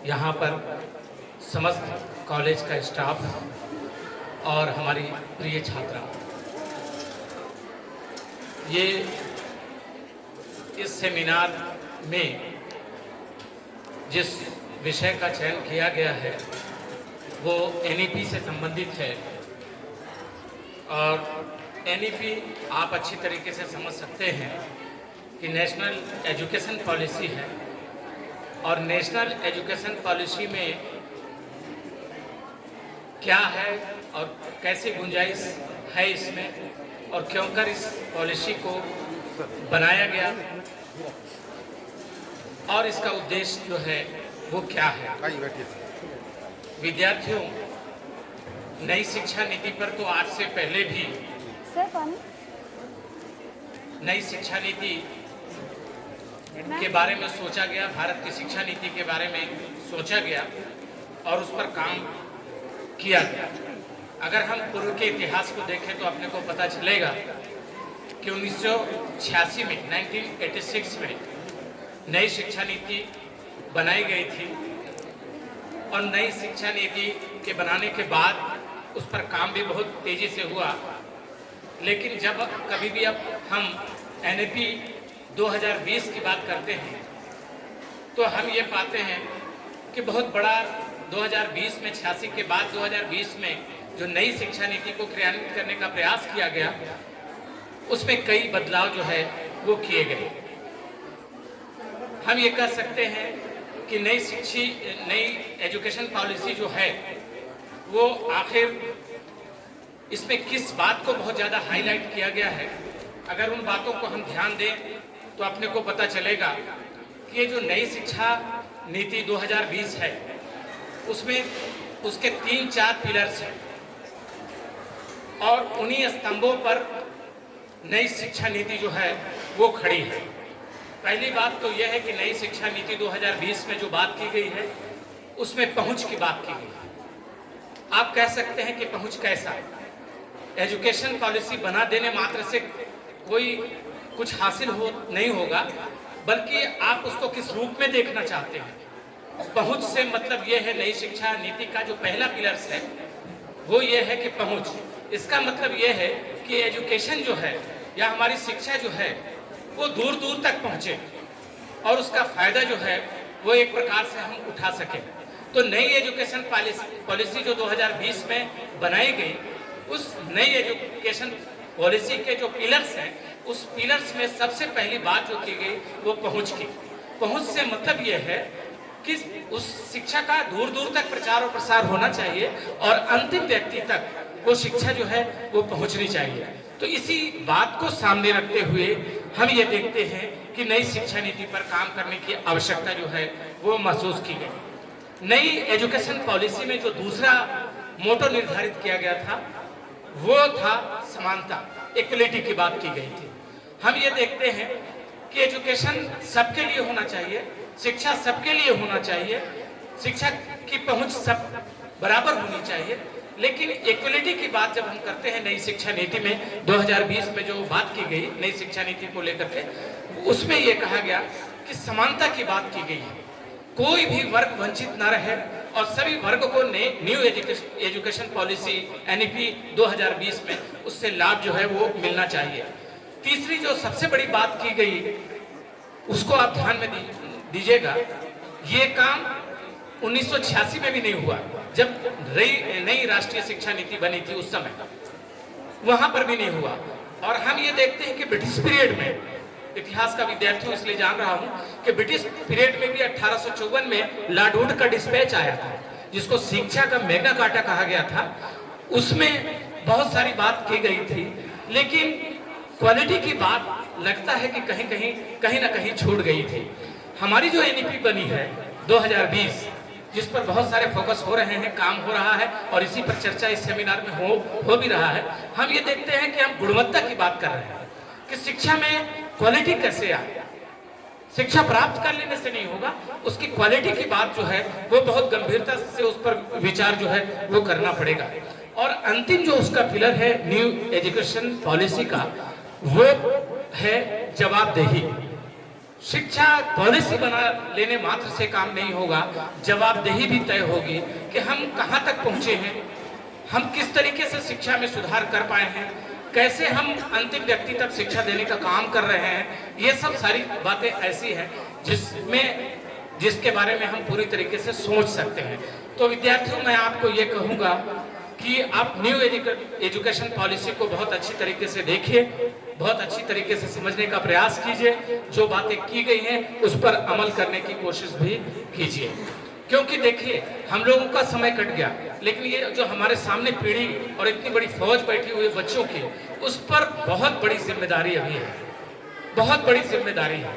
यहाँ पर समस्त कॉलेज का स्टाफ और हमारी प्रिय छात्रा, ये इस सेमिनार में जिस विषय का चयन किया गया है वो एनईपी से संबंधित है और एनईपी आप अच्छी तरीके से समझ सकते हैं कि नेशनल एजुकेशन पॉलिसी है और नेशनल एजुकेशन पॉलिसी में क्या है और कैसी गुंजाइश है इसमें और क्यों कर इस पॉलिसी को बनाया गया और इसका उद्देश्य जो है वो क्या है। विद्यार्थियों, नई शिक्षा नीति पर तो आज से पहले भी नई शिक्षा नीति के बारे में सोचा गया, भारत की शिक्षा नीति के बारे में सोचा गया और उस पर काम किया गया। अगर हम पूर्व के इतिहास को देखें तो अपने को पता चलेगा कि 1986 में 1986 में नई शिक्षा नीति बनाई गई थी और नई शिक्षा नीति के बनाने के बाद उस पर काम भी बहुत तेज़ी से हुआ। लेकिन जब कभी भी अब हम एनईपी 2020 की बात करते हैं तो हम ये पाते हैं कि बहुत बड़ा 2020 में 86 के बाद 2020 में जो नई शिक्षा नीति को क्रियान्वित करने का प्रयास किया गया उसमें कई बदलाव जो है वो किए गए। हम ये कह सकते हैं कि नई एजुकेशन पॉलिसी जो है वो आखिर इसमें किस बात को बहुत ज़्यादा हाईलाइट किया गया है। अगर उन बातों को हम ध्यान दें तो अपने को पता चलेगा कि ये जो नई शिक्षा नीति 2020 है उसमें उसके 3-4 पिलर्स हैं और उन्हीं स्तंभों पर नई शिक्षा नीति जो है वो खड़ी है। पहली बात तो यह है कि नई शिक्षा नीति 2020 में जो बात की गई है उसमें पहुंच की बात की गई है। आप कह सकते हैं कि पहुंच कैसा, एजुकेशन पॉलिसी बना देने मात्र से कोई कुछ हासिल नहीं होगा, बल्कि आप उसको किस रूप में देखना चाहते हैं। पहुंच से मतलब यह है, नई शिक्षा नीति का जो पहला पिलर्स है वो ये है कि पहुंच, इसका मतलब यह है कि एजुकेशन जो है या हमारी शिक्षा जो है वो दूर दूर तक पहुंचे और उसका फायदा जो है वो एक प्रकार से हम उठा सकें। तो नई एजुकेशन पॉलिसी जो 2020 में बनाई गई, उस नई एजुकेशन पॉलिसी के जो पिलर्स हैं, उस पिलर्स में सबसे पहली बात जो की गई वो पहुंच की। पहुंच से मतलब ये है कि उस शिक्षा का दूर दूर तक प्रचार और प्रसार होना चाहिए और अंतिम व्यक्ति तक वो शिक्षा जो है वो पहुंचनी चाहिए। तो इसी बात को सामने रखते हुए हम ये देखते हैं कि नई शिक्षा नीति पर काम करने की आवश्यकता जो है वो महसूस की गई। नई एजुकेशन पॉलिसी में जो दूसरा मोटो निर्धारित किया गया था वो था समानता, इक्वलिटी की बात की गई थी। हम ये देखते हैं कि एजुकेशन सबके लिए होना चाहिए, शिक्षा सबके लिए होना चाहिए, शिक्षा की पहुंच सब बराबर होनी चाहिए। लेकिन इक्वलिटी की बात जब हम करते हैं नई शिक्षा नीति में 2020 में जो बात की गई नई शिक्षा नीति को लेकर के, उसमें ये कहा गया कि समानता की बात की गई है, कोई भी वर्ग वंचित न रहे और सभी वर्ग को न्यू एजुकेशन पॉलिसी NEP 2020 में उससे लाभ जो है वो मिलना चाहिए। तीसरी जो सबसे बड़ी बात की गई उसको आप ध्यान में दीजिएगा, ये काम 1986 में भी नहीं हुआ जब नई राष्ट्रीय शिक्षा नीति बनी थी, उस समय वहां पर भी नहीं हुआ। और हम ये देखते हैं कि ब्रिटिश पीरियड में, इतिहास का विद्यार्थी हूं इसलिए जान रहा हूं कि ब्रिटिश पीरियड में भी 1854 में लॉर्ड वुड का डिस्पैच आया था जिसको शिक्षा का मैग्ना कार्टा कहा गया था। उसमें बहुत सारी बात की गई थी, लेकिन क्वालिटी की बात लगता है कि कहीं ना कहीं छूट गई थी। हमारी जो NEP बनी है 2020, जिस पर बहुत सारे फोकस हो रहे हैं, काम हो रहा है और इसी पर चर्चा इस सेमिनार में हो भी रहा है, हम ये देखते हैं कि हम गुणवत्ता की बात कर रहे हैं कि शिक्षा में क्वालिटी कैसे आए। शिक्षा प्राप्त कर लेने से नहीं होगा, उसकी क्वालिटी की बात जो है वो बहुत गंभीरता से उस पर विचार जो है वो करना पड़ेगा। और अंतिम जो उसका पिलर है न्यू एजुकेशन पॉलिसी का, वो है जवाबदेही। शिक्षा पॉलिसी बना लेने मात्र से काम नहीं होगा, जवाबदेही भी तय होगी कि हम कहां तक पहुंचे हैं, हम किस तरीके से शिक्षा में सुधार कर पाए हैं, कैसे हम अंतिम व्यक्ति तक शिक्षा देने का काम कर रहे हैं। ये सब सारी बातें ऐसी हैं जिसके बारे में हम पूरी तरीके से सोच सकते हैं। तो विद्यार्थियों, मैं आपको ये कहूँगा कि आप न्यू एजुकेशन पॉलिसी को बहुत अच्छी तरीके से देखिए, बहुत अच्छी तरीके से समझने का प्रयास कीजिए, जो बातें की गई हैं उस पर अमल करने की कोशिश भी कीजिए। क्योंकि देखिए, हम लोगों का समय कट गया, लेकिन ये जो हमारे सामने पीढ़ी और इतनी बड़ी फौज बैठी हुई बच्चों की, उस पर बहुत बड़ी जिम्मेदारी अभी है, बहुत बड़ी जिम्मेदारी है।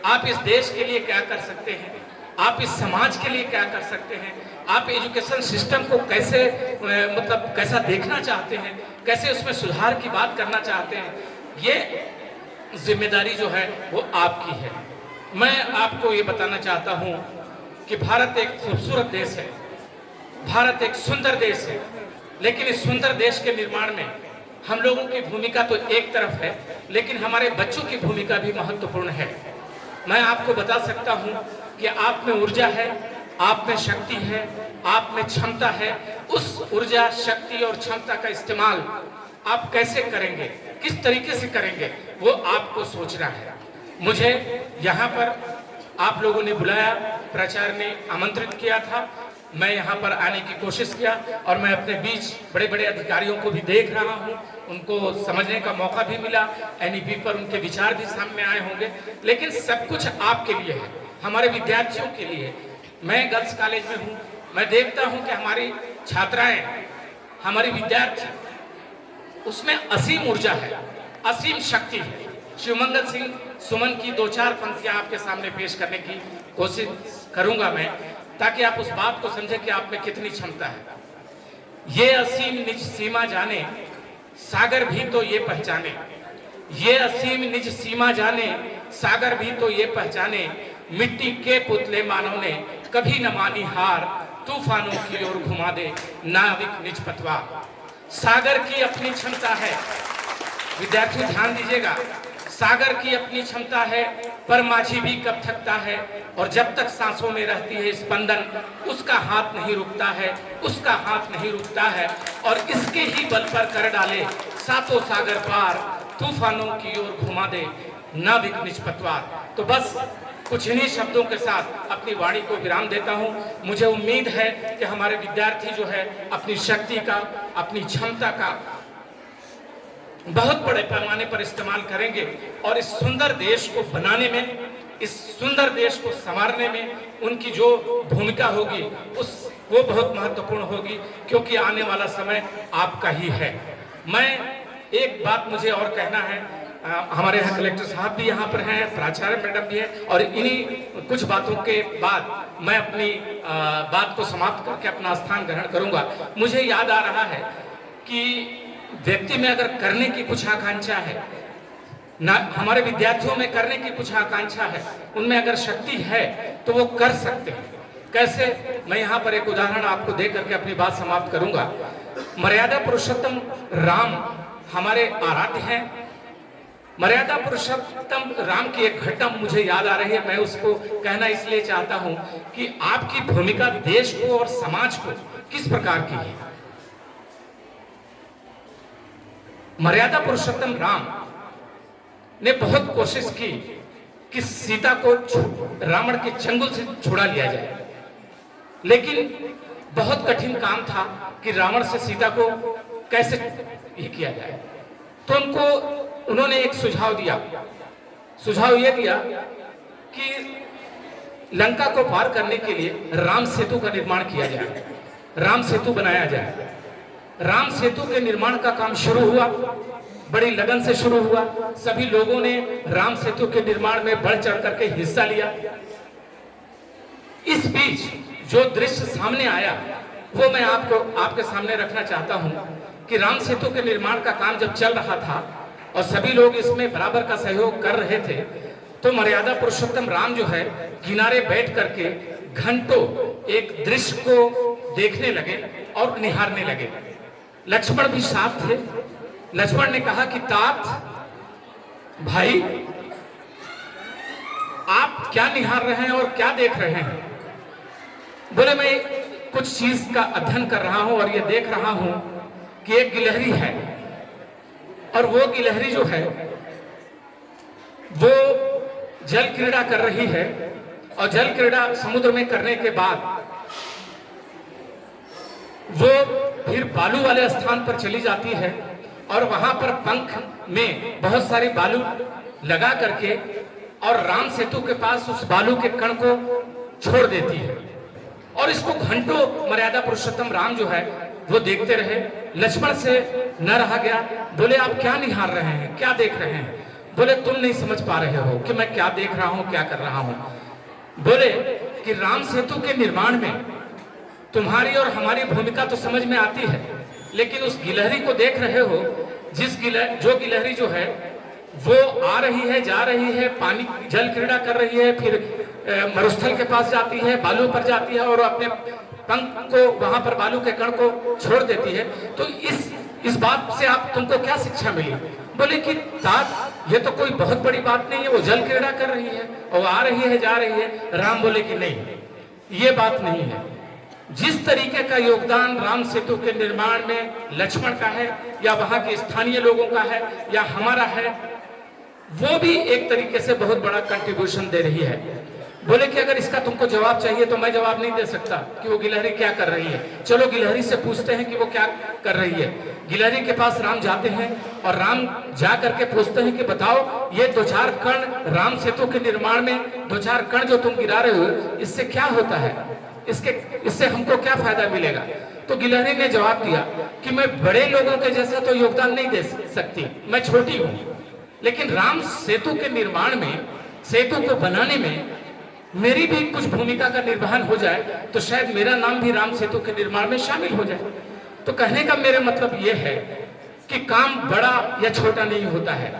आप इस देश के लिए क्या कर सकते हैं, आप इस समाज के लिए क्या कर सकते हैं, आप एजुकेशन सिस्टम को कैसे कैसा देखना चाहते हैं, कैसे उसमें सुधार की बात करना चाहते हैं, ये जिम्मेदारी जो है वो आपकी है। मैं आपको ये बताना चाहता हूँ कि भारत एक खूबसूरत देश है, भारत एक सुंदर देश है, लेकिन इस सुंदर देश के निर्माण में हम लोगों की भूमिका तो एक तरफ है, लेकिन हमारे बच्चों की भूमिका भी महत्वपूर्ण है। मैं आपको बता सकता हूं कि आप में ऊर्जा है, आप में शक्ति है, आप में क्षमता है। उस ऊर्जा, शक्ति और क्षमता का इस्तेमाल आप कैसे करेंगे, किस तरीके से करेंगे, वो आपको सोचना है। मुझे यहाँ पर आप लोगों ने बुलाया, प्राचार्य ने आमंत्रित किया था, मैं यहाँ पर आने की कोशिश किया और मैं अपने बीच बड़े बड़े अधिकारियों को भी देख रहा हूँ, उनको समझने का मौका भी मिला, NEP पर उनके विचार भी सामने आए होंगे, लेकिन सब कुछ आपके लिए है, हमारे विद्यार्थियों के लिए। मैं गर्ल्स कॉलेज में हूँ, मैं देखता हूँ कि हमारी छात्राएं, हमारी विद्यार्थी, उसमें असीम ऊर्जा है, असीम शक्ति है। शिवमंगल सिंह सुमन की 2-4 पंक्तियां आपके सामने पेश करने की कोशिश करूंगा मैं, ताकि आप उस बात को समझें कि आप में कितनी क्षमता है। ये असीम निज सीमा जाने, सागर भी तो ये पहचाने। ये असीम निज सीमा जाने, सागर भी तो ये पहचाने। मिट्टी के पुतले मानव ने कभी न मानी हार, तूफानों की ओर घुमा दे नाविक निज पतवार। सागर की अपनी क्षमता है, विद्यार्थियों ध्यान दीजिएगा, सागर की अपनी क्षमता है, पर माझी भी कब थकता है, और जब तक सांसों में रहती है स्पंदन, उसका हाथ नहीं रुकता है, उसका हाथ नहीं रुकता है। और इसके ही बल पर कर डाले सातों सागर पार, तूफानों की ओर घुमा दे ना बिक निज पतवार। तो बस कुछ इन्हीं शब्दों के साथ अपनी वाणी को विराम देता हूं। मुझे उम्मीद है कि हमारे विद्यार्थी जो है अपनी शक्ति का, अपनी क्षमता का बहुत बड़े पैमाने पर इस्तेमाल करेंगे और इस सुंदर देश को बनाने में, इस सुंदर देश को संवारने में उनकी जो भूमिका होगी वो बहुत महत्वपूर्ण होगी, क्योंकि आने वाला समय आपका ही है। मैं एक बात मुझे और कहना है, हमारे यहाँ कलेक्टर साहब भी यहाँ पर हैं, प्राचार्य मैडम भी हैं, और इन्हीं कुछ बातों के बाद मैं अपनी बात को समाप्त करके अपना स्थान ग्रहण करूंगा। मुझे याद आ रहा है कि व्यक्ति में अगर करने की कुछ आकांक्षा है, ना हमारे विद्यार्थियों में करने की कुछ आकांक्षा है, उनमें अगर शक्ति है तो वो कर सकते हैं। कैसे? मैं यहाँ पर एक उदाहरण आपको दे करके अपनी बात समाप्त करूंगा। मर्यादा पुरुषोत्तम राम हमारे आराध्य हैं। मर्यादा पुरुषोत्तम राम की एक घटना मुझे याद आ रही है, मैं उसको कहना इसलिए चाहता हूं कि आपकी भूमिका देश को और समाज को किस प्रकार की है। मर्यादा पुरुषोत्तम राम ने बहुत कोशिश की कि सीता को रावण के चंगुल से छुड़ा लिया जाए, लेकिन बहुत कठिन काम था कि रावण से सीता को कैसे ये किया जाए। तो उन्होंने एक सुझाव दिया। सुझाव यह दिया कि लंका को पार करने के लिए राम सेतु का निर्माण किया जाए, राम सेतु बनाया जाए। राम सेतु के निर्माण का काम शुरू हुआ, बड़ी लगन से शुरू हुआ। सभी लोगों ने राम सेतु के निर्माण में बढ़ चढ़ करके हिस्सा लिया। इस बीच जो दृश्य सामने आया वो मैं आपके सामने रखना चाहता हूं कि राम सेतु के निर्माण का काम जब चल रहा था और सभी लोग इसमें बराबर का सहयोग कर रहे थे, तो मर्यादा पुरुषोत्तम राम जो है किनारे बैठ करके घंटों एक दृश्य को देखने लगे और निहारने लगे। लक्ष्मण भी साथ थे। लक्ष्मण ने कहा कि तात भाई, आप क्या निहार रहे हैं और क्या देख रहे हैं? बोले, मैं कुछ चीज का अध्ययन कर रहा हूं और ये देख रहा हूं कि एक गिलहरी है, और वो गिलहरी जो है वो जल क्रीड़ा कर रही है, और जल क्रीड़ा समुद्र में करने के बाद वो फिर बालू वाले स्थान पर चली जाती है और वहां पर पंख में बहुत सारी बालू लगा करके और राम सेतु के पास उस बालू के कण को छोड़ देती है। और इसको घंटों मर्यादा पुरुषोत्तम राम जो है वो देखते रहे। लक्ष्मण से न रहा गया। बोले, आप क्या निहार रहे हैं, क्या देख रहे हैं? बोले, तुम नहीं समझ पा रहे हो कि मैं क्या देख रहा हूं, क्या कर रहा हूं। बोले कि राम सेतु के निर्माण में तुम्हारी और हमारी भूमिका तो समझ में आती है, लेकिन उस गिलहरी को देख रहे हो, जो गिलहरी जो है वो आ रही है, जा रही है, पानी जल क्रीड़ा कर रही है, फिर मरुस्थल के पास जाती है, बालू पर जाती है और अपने पंख को वहां पर बालू के कण को छोड़ देती है। तो इस बात से तुमको क्या शिक्षा मिली? बोले कि तात, ये तो कोई बहुत बड़ी बात नहीं है, वो जल क्रीड़ा कर रही है और आ रही है, जा रही है। राम बोले कि नहीं, ये बात नहीं है। जिस तरीके का योगदान राम सेतु के निर्माण में लक्ष्मण का है, या वहां के स्थानीय लोगों का है, या हमारा है, वो भी एक तरीके से बहुत बड़ा कंट्रीब्यूशन दे रही है। बोले कि अगर इसका तुमको जवाब चाहिए तो मैं जवाब नहीं दे सकता कि वो गिलहरी क्या कर रही है। चलो गिलहरी से पूछते हैं कि वो क्या कर रही है। गिलहरी के पास राम जाते हैं और राम जा करके पूछते हैं कि बताओ, ये 2-4 कण राम सेतु के निर्माण में 2-4 कण जो तुम गिरा रहे हो, इससे क्या होता है, इससे हमको क्या फायदा मिलेगा? तो गिलहरी ने जवाब दिया कि मैं बड़े लोगों के जैसा तो योगदान नहीं दे सकती, मैं छोटी हूं, लेकिन राम सेतु के निर्माण में, सेतु को बनाने में मेरी भी कुछ भूमिका का निर्वहन हो जाए तो शायद मेरा नाम भी राम सेतु के निर्माण में शामिल हो जाए। तो कहने का मेरा मतलब यह है कि काम बड़ा या छोटा नहीं होता है।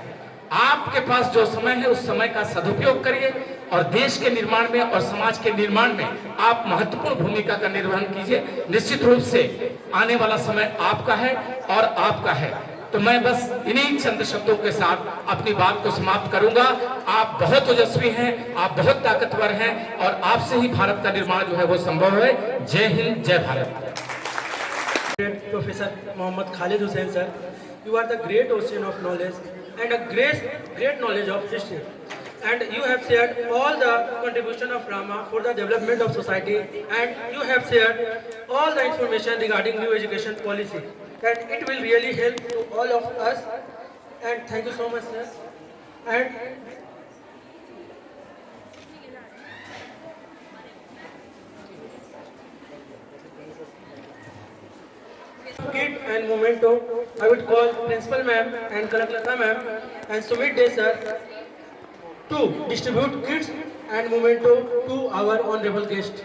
आपके पास जो समय है उस समय का सदुपयोग करिए और देश के निर्माण में और समाज के निर्माण में आप महत्वपूर्ण भूमिका का निर्वहन कीजिए। निश्चित रूप से आने वाला समय आपका है और आपका है। तो मैं बस इन्हीं चंद शब्दों के साथ अपनी बात को समाप्त करूंगा। आप बहुत ओजस्वी हैं, आप बहुत ताकतवर हैं और आपसे ही भारत का निर्माण जो है वो संभव है। जय हिंद, जय Bharat. Professor Mohammad Khalid Hussain sir, you are the great ocean of knowledge and a great knowledge of history. And you have shared all the contribution of Rama for the development of society, and you have shared all the information regarding new education policy, and it will really help to all of us. And thank you so much, sir. And kit and memento, I would call Principal Ma'am and Kanaklata Ma'am and Sumit Dey sir to distribute kits and memento to our honorable guest.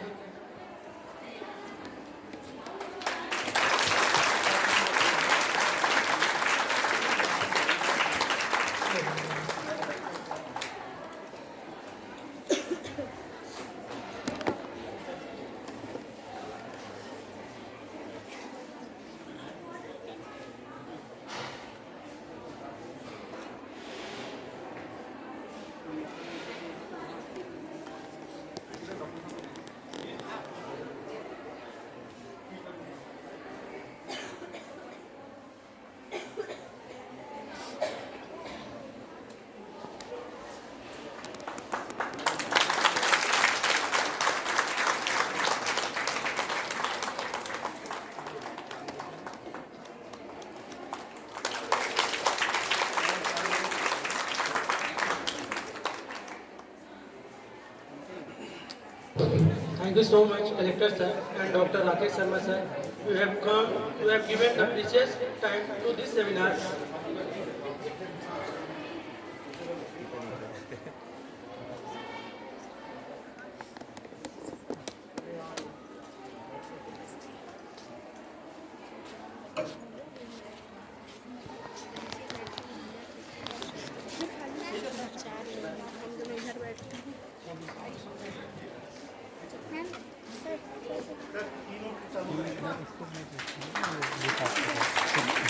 Thank you so much, Collector sir and Dr. Rakesh Sharma sir. You have come, you have given the precious time to this seminar.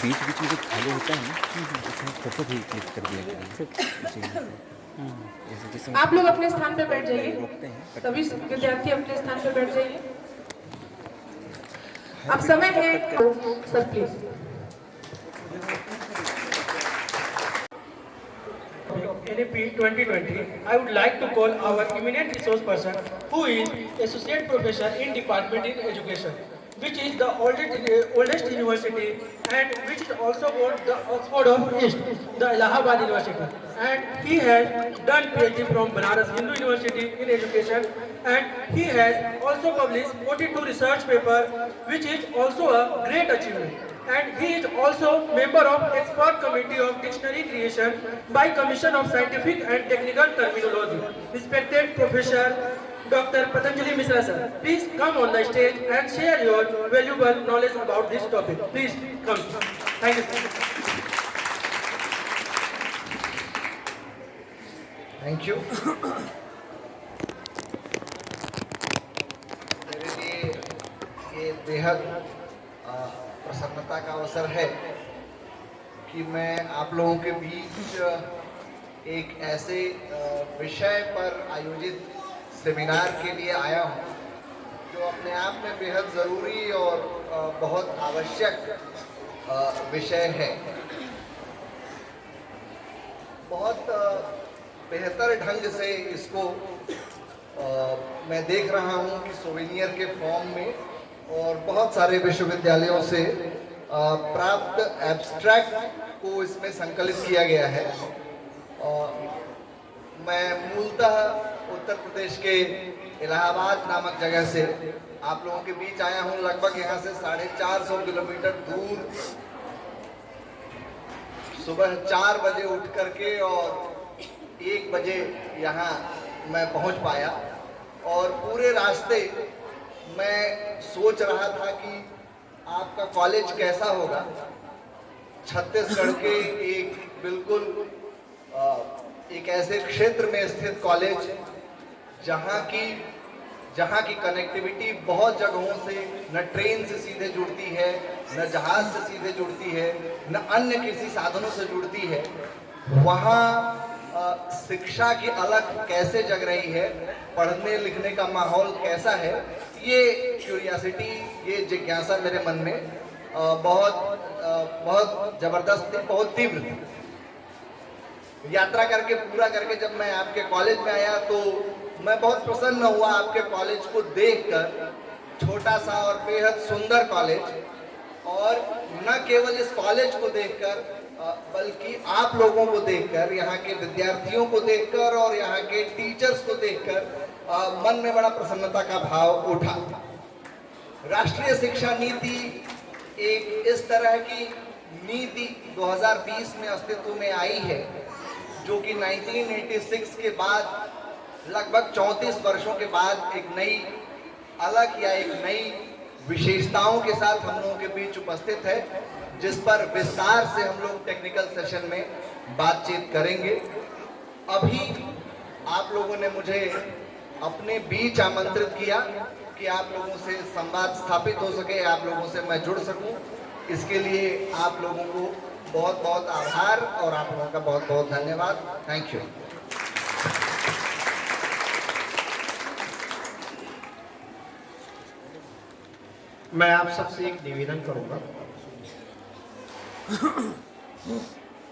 बीच बीच में जो खाली होता है ना उसमें photo भी click कर दिया करें। आप लोग अपने स्थान पे बैठ जाइए, सभी विद्यार्थी अपने स्थान पे बैठ जाइए। अब समय है sir, please. NEP 2020, I would like to call our eminent resource person who is Associate Professor in Department in Education, which is the oldest university and which is also called the Oxford of East, the Allahabad University. And he has done PhD from Banaras Hindu University in Education, and he has also published 42 research papers, which is also a great achievement. And he is also member of expert committee of dictionary creation by Commission of Scientific and Technical Terminology. Respected Professor Dr. Patanjali Mishra sir, please come on the stage and share your valuable knowledge about this topic. Please come. Thank you, sir. Thank you. मेरे लिए ये बेहद प्रसन्नता का अवसर है कि मैं आप लोगों के बीच एक ऐसे विषय पर आयोजित सेमिनार के लिए आया हूँ जो अपने आप में बेहद ज़रूरी और बहुत आवश्यक विषय है। बहुत बेहतर ढंग से इसको मैं देख रहा हूँ कि सोवेनियर के फॉर्म में और बहुत सारे विश्वविद्यालयों से प्राप्त एब्स्ट्रैक्ट को इसमें संकलित किया गया है। मैं मूलतः उत्तर प्रदेश के इलाहाबाद नामक जगह से आप लोगों के बीच आया हूँ। लगभग यहाँ से 450 किलोमीटर दूर सुबह 4 बजे उठ करके और 1 बजे यहाँ मैं पहुँच पाया। और पूरे रास्ते मैं सोच रहा था कि आपका कॉलेज कैसा होगा। छत्तीसगढ़ के एक बिल्कुल एक ऐसे क्षेत्र में स्थित कॉलेज जहाँ की कनेक्टिविटी बहुत जगहों से न ट्रेन से सीधे जुड़ती है, न जहाज से सीधे जुड़ती है, न अन्य किसी साधनों से जुड़ती है। वहाँ शिक्षा की अलग कैसे जग रही है, पढ़ने लिखने का माहौल कैसा है, ये क्यूरियोसिटी, ये जिज्ञासा मेरे मन में बहुत ज़बरदस्त थी, बहुत तीव्र थी। यात्रा करके पूरा करके जब मैं आपके कॉलेज में आया तो मैं बहुत प्रसन्न हुआ आपके कॉलेज को देखकर। छोटा सा और बेहद सुंदर कॉलेज, और न केवल इस कॉलेज को देखकर बल्कि आप लोगों को देखकर, यहाँ के विद्यार्थियों को देखकर और यहाँ के टीचर्स को देखकर मन में बड़ा प्रसन्नता का भाव उठा। राष्ट्रीय शिक्षा नीति एक इस तरह की नीति 2020 में अस्तित्व में आई है जो कि 1986 के बाद लगभग 34 वर्षों के बाद एक नई अलग या एक नई विशेषताओं के साथ हम लोगों के बीच उपस्थित है, जिस पर विस्तार से हम लोग टेक्निकल सेशन में बातचीत करेंगे। अभी आप लोगों ने मुझे अपने बीच आमंत्रित किया कि आप लोगों से संवाद स्थापित हो सके, आप लोगों से मैं जुड़ सकूं। इसके लिए आप लोगों को बहुत बहुत आभार और आप लोगों का बहुत बहुत धन्यवाद। Thank you. मैं आप सबसे एक निवेदन करूंगा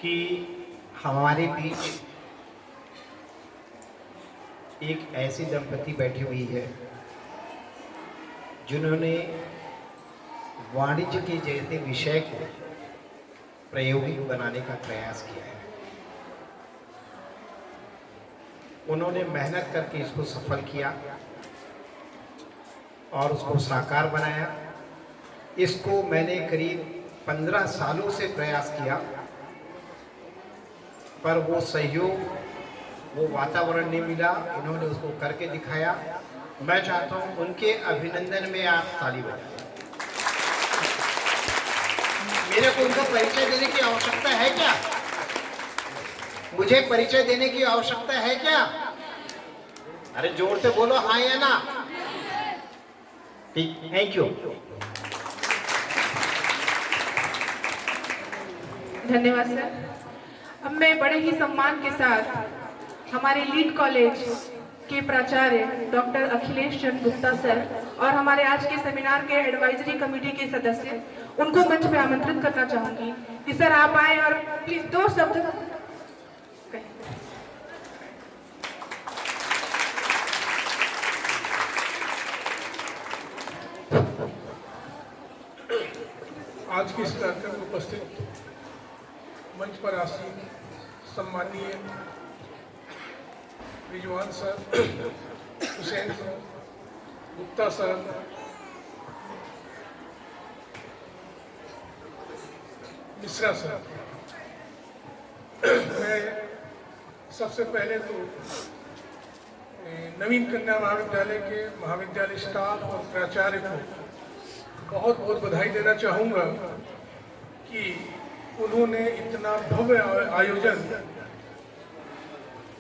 कि हमारे बीच एक ऐसी दंपति बैठी हुई है जिन्होंने वाणिज्य के जैसे विषय को प्रायोगिक बनाने का प्रयास किया है। उन्होंने मेहनत करके इसको सफल किया और उसको साकार बनाया। इसको मैंने करीब 15 सालों से प्रयास किया, पर वो सहयोग, वो वातावरण नहीं मिला। इन्होंने उसको करके दिखाया। मैं चाहता हूं उनके अभिनंदन में आप ताली बजाएं। मेरे को उनका परिचय देने की आवश्यकता है क्या? मुझे परिचय देने की आवश्यकता है क्या? अरे जोर से बोलो हाँ या ना। ठीक, थैंक यू। धन्यवाद सर। अब मैं बड़े ही सम्मान के साथ हमारे लीड कॉलेज के प्राचार्य डॉक्टर अखिलेश चंद्र गुप्ता सर और हमारे आज के सेमिनार के एडवाइजरी कमेटी के सदस्य, उनको मंच में आमंत्रित करना चाहूंगी कि सर आप आए और प्लीज 2 शब्द कहें। आज के इस कार्यक्रम में उपस्थित मंच पर आसीन सम्माननीय Rizwan sir, Hussain sir, Gupta sir, Mishra sir, मैं सबसे पहले तो नवीन कन्या महाविद्यालय के महाविद्यालय स्टाफ और प्राचार्य को बहुत बहुत बधाई देना चाहूँगा कि उन्होंने इतना भव्य आयोजन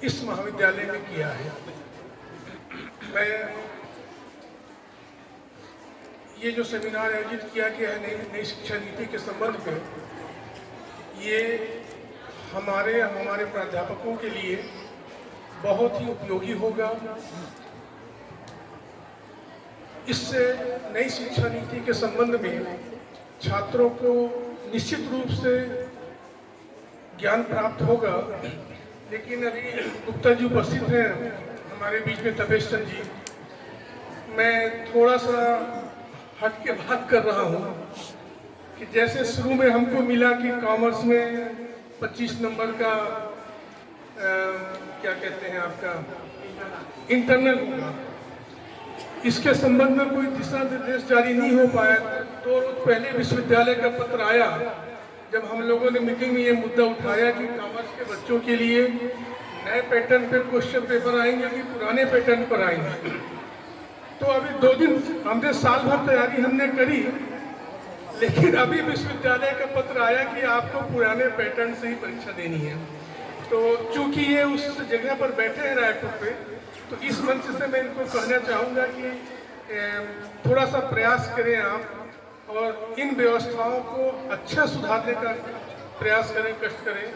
इस महाविद्यालय में किया है। मैं ये जो सेमिनार आयोजित किया गया है नई शिक्षा नीति के संबंध में, ये हमारे प्राध्यापकों के लिए बहुत ही उपयोगी होगा। इससे नई शिक्षा नीति के संबंध में छात्रों को निश्चित रूप से ज्ञान प्राप्त होगा। लेकिन अभी गुप्ता जी उपस्थित हैं हमारे बीच में, तपेश चंद जी, मैं थोड़ा सा हट के बात कर रहा हूँ कि जैसे शुरू में हमको मिला कि कॉमर्स में 25 नंबर का क्या कहते हैं आपका इंटरनल होगा, इसके संबंध में कोई दिशा निर्देश जारी नहीं हो पाया। तो रोज पहले विश्वविद्यालय का पत्र आया जब हम लोगों ने मीटिंग में ये मुद्दा उठाया कि कॉमर्स के बच्चों के लिए नए पैटर्न पे क्वेश्चन पेपर आएंगे कि पुराने पैटर्न पर आएंगे। तो अभी 2 दिन हमने साल भर तैयारी हमने करी, लेकिन अभी विश्वविद्यालय का पत्र आया कि आपको पुराने पैटर्न से ही परीक्षा देनी है। तो चूंकि ये उस जगह पर बैठे हैं रायपुर पे, तो इस मंच से मैं इनको कहना चाहूँगा कि थोड़ा सा प्रयास करें आप और इन व्यवस्थाओं को अच्छा सुधारने का प्रयास करें, कष्ट करें,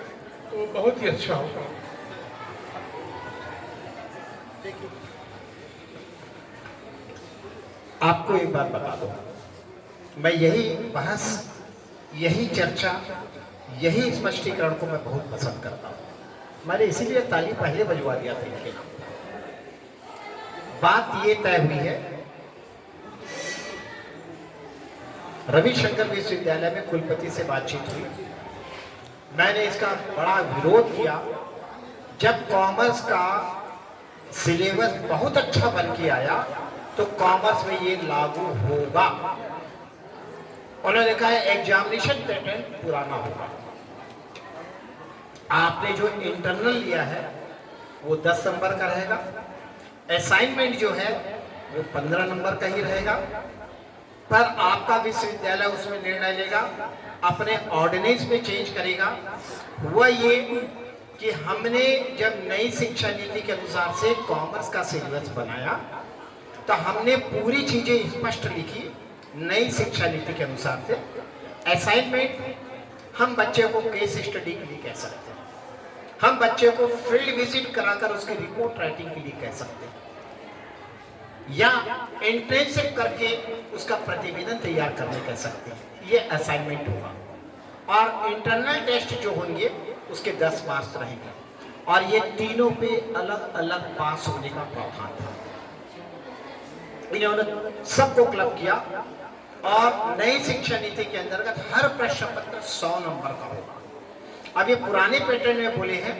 तो बहुत ही अच्छा होगा। आपको एक बात बता दूं, मैं यही बहस, यही चर्चा, यही स्पष्टीकरण को मैं बहुत पसंद करता हूँ। मैंने इसीलिए ताली पहले बजवा दिया था इनके नाम। बात ये तय हुई है, रविशंकर विश्वविद्यालय में कुलपति से बातचीत हुई, मैंने इसका बड़ा विरोध किया। जब कॉमर्स का सिलेबस बहुत अच्छा बन के आया तो कॉमर्स में ये लागू होगा। उन्होंने कहा एग्जामिनेशन पैटर्न पुराना होगा, आपने जो इंटरनल लिया है वो 10 नंबर का रहेगा, असाइनमेंट जो है वो 15 नंबर का ही रहेगा, पर आपका विश्वविद्यालय उसमें निर्णय लेगा, अपने ऑर्डिनेंस में चेंज करेगा। हुआ ये कि हमने जब नई शिक्षा नीति के अनुसार से कॉमर्स का सिलेबस बनाया तो हमने पूरी चीजें स्पष्ट लिखी नई शिक्षा नीति के अनुसार से। असाइनमेंट हम बच्चे को केस स्टडी के लिए कह सकते हैं, हम बच्चे को फील्ड विजिट कराकर उसकी रिपोर्ट राइटिंग के लिए कह सकते हैं, या इंटर्नशिप करके उसका प्रतिवेदन तैयार करने कह सकते हैं। ये असाइनमेंट होगा। और इंटरनल टेस्ट जो होंगे उसके 10 मार्क्स रहेंगे, और ये तीनों पे अलग अलग पास होने का प्रावधान था। इन्होंने सबको क्लब किया, और नई शिक्षा नीति के अंतर्गत हर प्रश्न पत्र 100 नंबर का होगा। अब ये पुराने पैटर्न में बोले हैं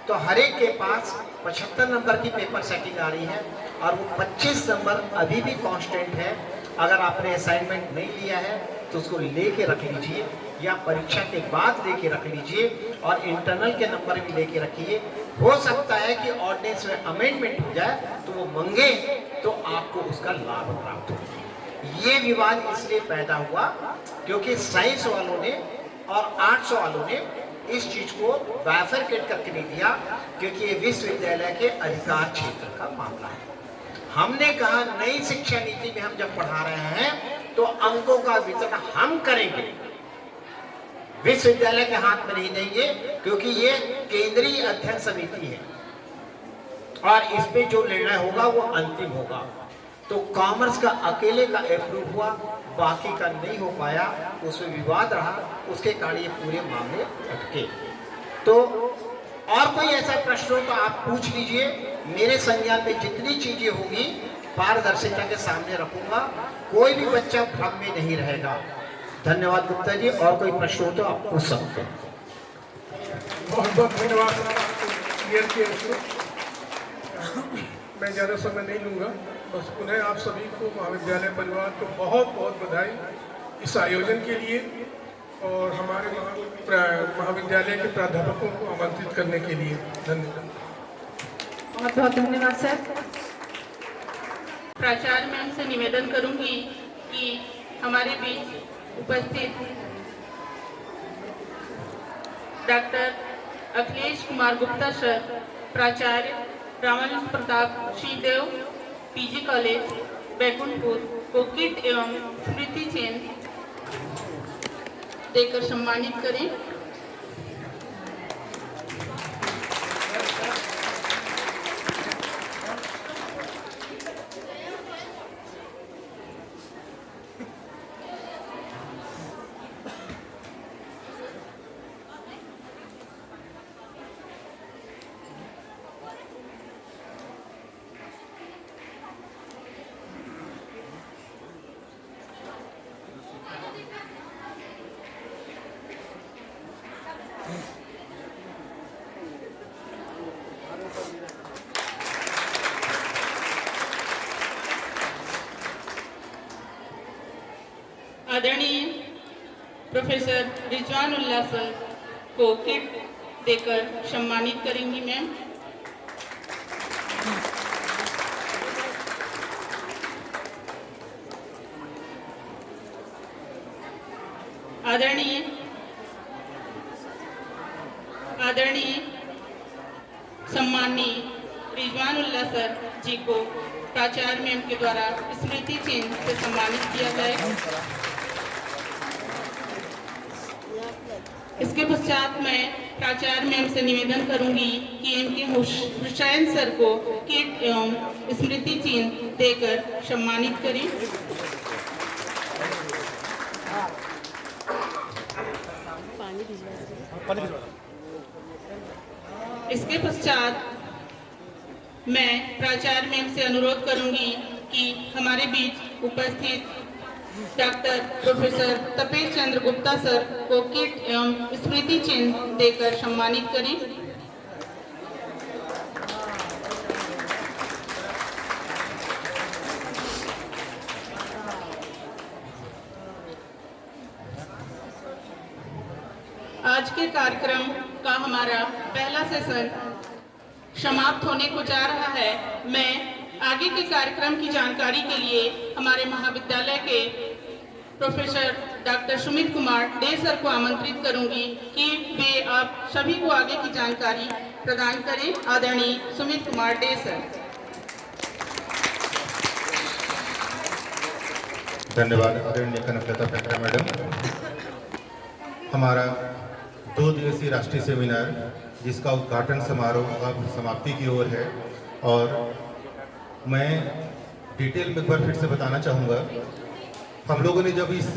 तो हर एक के पास 75 नंबर की पेपर सेटिंग आ रही है, और वो 25 नंबर अभी भी कांस्टेंट है। अगर आपने असाइनमेंट नहीं लिया है तो उसको लेके रख लीजिए, या परीक्षा के बाद लेके रख लीजिए, और इंटरनल के नंबर भी लेके रखिए। हो सकता है कि ऑर्डिनेंस में अमेंडमेंट हो जाए तो वो मंगे तो आपको उसका लाभ प्राप्त हो। ये विवाद इसलिए पैदा हुआ क्योंकि साइंस वालों ने और आर्ट्स वालों ने इस चीज को बाइफरकेट करके नहीं दिया, क्योंकि ये विश्वविद्यालय के अधिकार क्षेत्र का मामला है। हमने कहा नई शिक्षा नीति में हम जब पढ़ा रहे हैं तो अंकों का वितरण हम करेंगे, विश्वविद्यालय के हाथ में नहीं देंगे, क्योंकि ये केंद्रीय अध्ययन समिति है और इसमें जो निर्णय होगा वो अंतिम होगा। तो कॉमर्स का अकेले का अप्रूव हुआ, बाकी का नहीं हो पाया, उसमें विवाद रहा, उसके कारण ये पूरे मामले अटके। तो और कोई ऐसा प्रश्न हो तो आप पूछ लीजिए, मेरे संज्ञान में जितनी चीजें होगी पारदर्शिता के सामने रखूंगा, कोई भी बच्चा भ्रम में नहीं रहेगा। धन्यवाद गुप्ता जी, और कोई प्रश्न हो तो आप पूछ सकते हैं। बहुत बहुत धन्यवाद क्लियर किया इसको। मैं ज़्यादा समय नहीं लूँगा, बस पुनः आप सभी को, महाविद्यालय परिवार को बहुत बहुत बधाई इस आयोजन के लिए, और हमारे महाविद्यालय के प्राध्यापकों को आमंत्रित करने के लिए धन्यवाद। बहुत बहुत धन्यवाद सर। प्राचार्य मैम से निवेदन करूंगी कि हमारे बीच उपस्थित डॉक्टर अखिलेश कुमार गुप्ता सर, प्राचार्य रामानुज प्रताप श्रीदेव पीजी कॉलेज बैकुंठपुर को किट एवं स्मृति चिन्ह देकर सम्मानित करें। आदरणीय प्रोफेसर रिजवान उल्लाह सर को किट देकर सम्मानित करेंगी मैम। आदरणीय सम्माननीय रिजवान उल्लाह सर जी को प्राचार्य मैम के द्वारा स्मृति चिन्ह से सम्मानित किया जाएगा। इसके पश्चात मैं प्राचार्य मैम से निवेदन करूंगी कि एम.के. हुसैन सर को किट एवं स्मृति चिन्ह देकर सम्मानित करें। इसके पश्चात मैं प्राचार्य मैम से अनुरोध करूंगी कि हमारे बीच उपस्थित डॉक्टर प्रोफेसर तपेश चंद्र गुप्ता सर को किट एवं स्मृति चिन्ह देकर सम्मानित करें। आज के कार्यक्रम का हमारा पहला सेशन समाप्त होने को जा रहा है। मैं आगे के कार्यक्रम की जानकारी के लिए हमारे महाविद्यालय के professor doctor Sumit Kumar day sir को आमंत्रित करूंगी कि वे आप सभी को आगे की जानकारी प्रदान करें। आदरणीय सुमित कुमार डे सर। धन्यवाद आदरणीय कनकलता पेत्रा मैडम। हमारा 2 दिवसीय राष्ट्रीय सेमिनार जिसका उद्घाटन समारोह अब समाप्ति की ओर है और मैं डिटेल में एक बार फिर से बताना चाहूँगा। हम लोगों ने जब इस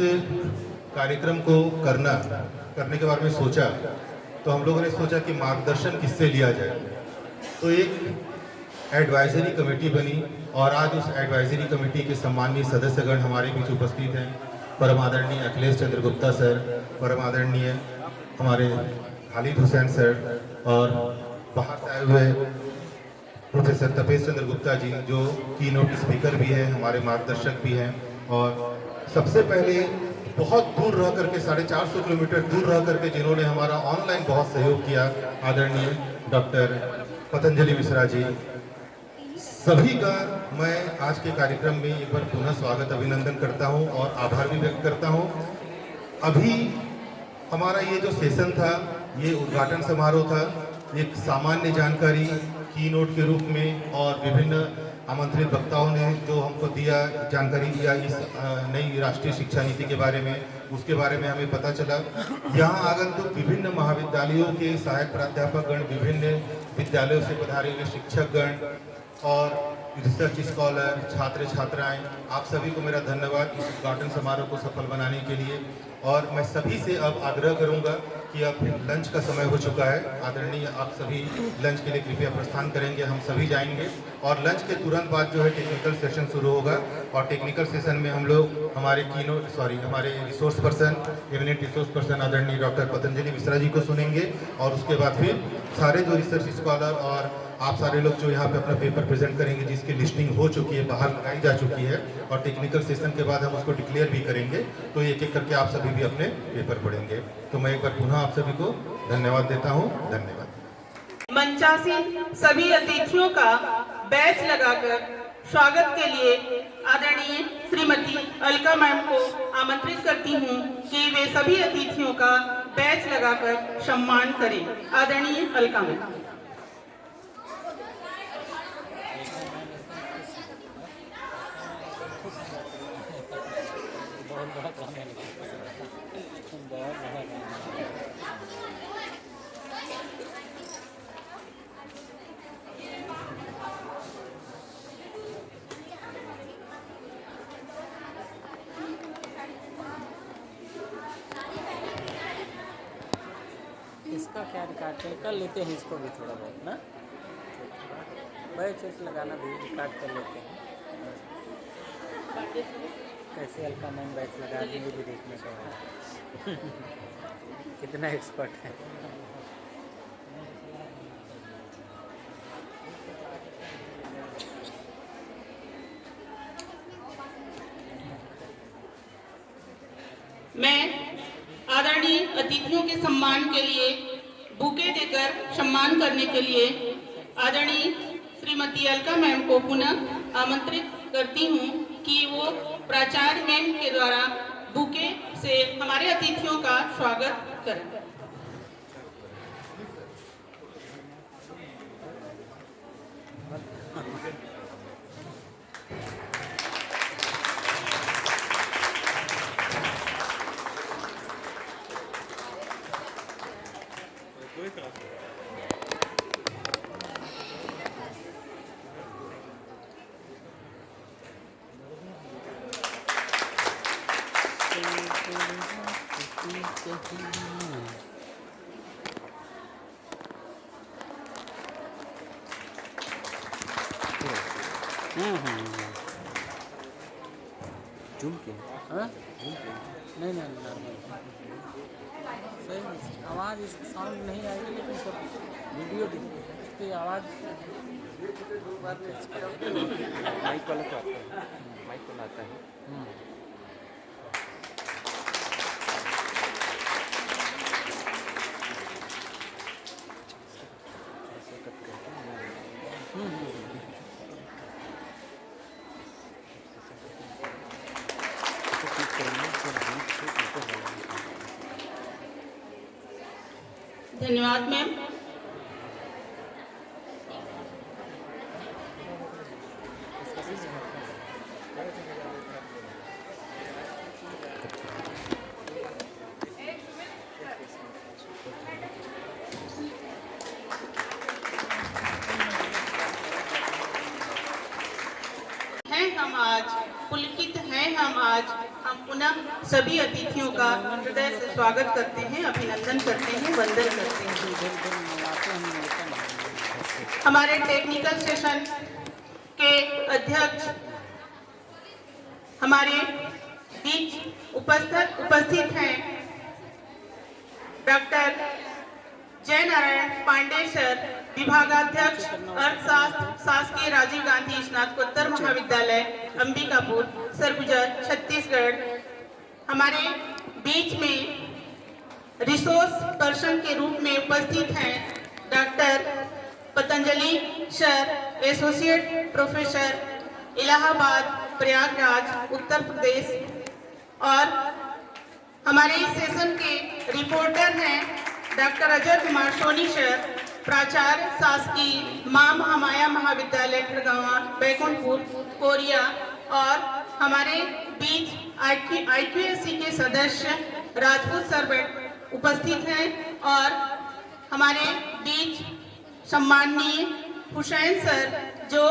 कार्यक्रम को करने के बारे में सोचा तो हम लोगों ने सोचा कि मार्गदर्शन किससे लिया जाए, तो एक एडवाइजरी कमेटी बनी और आज उस एडवाइजरी कमेटी के सम्मानीय सदस्यगण हमारे बीच उपस्थित हैं। परम आदरणीय अखिलेश चंद्र गुप्ता सर, परम आदरणीय हमारे खालिद हुसैन सर और बाहर से आए हुए प्रोफेसर तपेश चंद्र गुप्ता जी जो कीनोट स्पीकर भी हैं, हमारे मार्गदर्शक भी हैं। और सबसे पहले बहुत दूर रह करके 450 किलोमीटर दूर रह करके जिन्होंने हमारा ऑनलाइन बहुत सहयोग किया, आदरणीय डॉक्टर पतंजलि मिश्रा जी, सभी का मैं आज के कार्यक्रम में एक बार पुनः स्वागत अभिनंदन करता हूं और आभार भी व्यक्त करता हूं। अभी हमारा ये जो सेशन था, ये उद्घाटन समारोह था, एक सामान्य जानकारी कीनोट के रूप में और विभिन्न आमंत्रित वक्ताओं ने जो हमको जानकारी दिया इस नई राष्ट्रीय शिक्षा नीति के बारे में, उसके बारे में हमें पता चला। यहाँ आगंतुक विभिन्न महाविद्यालयों के सहायक प्राध्यापकगण, विभिन्न विद्यालयों से पधारे हुए शिक्षकगण और रिसर्च स्कॉलर, छात्र छात्राएं, आप सभी को मेरा धन्यवाद इस उद्घाटन समारोह को सफल बनाने के लिए। और मैं सभी से अब आग्रह करूंगा कि अब लंच का समय हो चुका है। आदरणीय आप सभी लंच के लिए कृपया प्रस्थान करेंगे, हम सभी जाएंगे और लंच के तुरंत बाद जो है टेक्निकल सेशन शुरू होगा और टेक्निकल सेशन में हम लोग हमारे हमारे resource person, eminent resource person आदरणीय डॉक्टर पतंजलि मिश्रा जी को सुनेंगे और उसके बाद फिर सारे जो रिसर्च स्कॉलर और आप सारे लोग जो यहाँ पे अपना पेपर प्रेजेंट करेंगे जिसकी लिस्टिंग हो चुकी है, बाहर लगाई जा चुकी है और टेक्निकल सेशन के बाद हम उसको डिक्लेयर भी करेंगे, तो एक एक करके आप सभी भी अपने पेपर पढ़ेंगे। तो मैं एक बार पुनः आप सभी को धन्यवाद देता हूँ। धन्यवाद। मंचासीन सभी अतिथियों का बैच लगाकर स्वागत के लिए आदरणीय श्रीमती अलका मैम को आमंत्रित करती हूँ कि वे सभी अतिथियों का बैच लगाकर सम्मान करें। आदरणीय अलका मैम। इसका क्या काटते हैं, कर लेते हैं इसको भी थोड़ा बहुत ना, बैच लगाना भी काट कर लेते हैं। कैसे अलका मैम बैच लगा दी, ये भी देखने का है कितना एक्सपर्ट है। मैं आदरणीय अतिथियों के सम्मान के लिए बुके देकर सम्मान करने के लिए आदरणीय श्रीमती अलका मैम को पुनः आमंत्रित करती हूँ कि वो प्राचार्य मैम के द्वारा बुके से हमारे अतिथियों का स्वागत करें। जूम के हाँ? नहीं नहीं नॉर्मल सही आवाज़ इस साउंड नहीं आएगी लेकिन सब वीडियो दिखेगी इसकी आवाज़ माइक वाला तो आता है, माइक वाला आता है। धन्यवाद मैम। पुलकित हैं हम आज। हम पुनः सभी अतिथियों का हृदय से स्वागत करते हैं, अभिनंदन करते हैं, वंदन करते हैं। हमारे टेक्निकल सेशन के अध्यक्ष हमारे बीच उपस्थित हैं डॉक्टर जय नारायण पांडे सर, विभागाध्यक्ष अर्थशास्त्र, शासकीय राजीव गांधी स्नातकोत्तर महाविद्यालय अंबिकापुर, सरगुजा, छत्तीसगढ़। हमारे बीच में रिसोर्स पर्सन के रूप में उपस्थित हैं doctor Patanjali sir, associate professor, Allahabad, Prayagraj, Uttar Pradesh. और हमारे इस सेशन के रिपोर्टर हैं डॉक्टर अजय कुमार सोनी सर, प्राचार्य, शासकीय मां महामाया महाविद्यालय खड़गवा, बैकुंठपुर, कोरिया। और हमारे बीच IQAC के सदस्य राजपूत सर उपस्थित हैं। और हमारे बीच सम्माननीय हुसैन सर, जो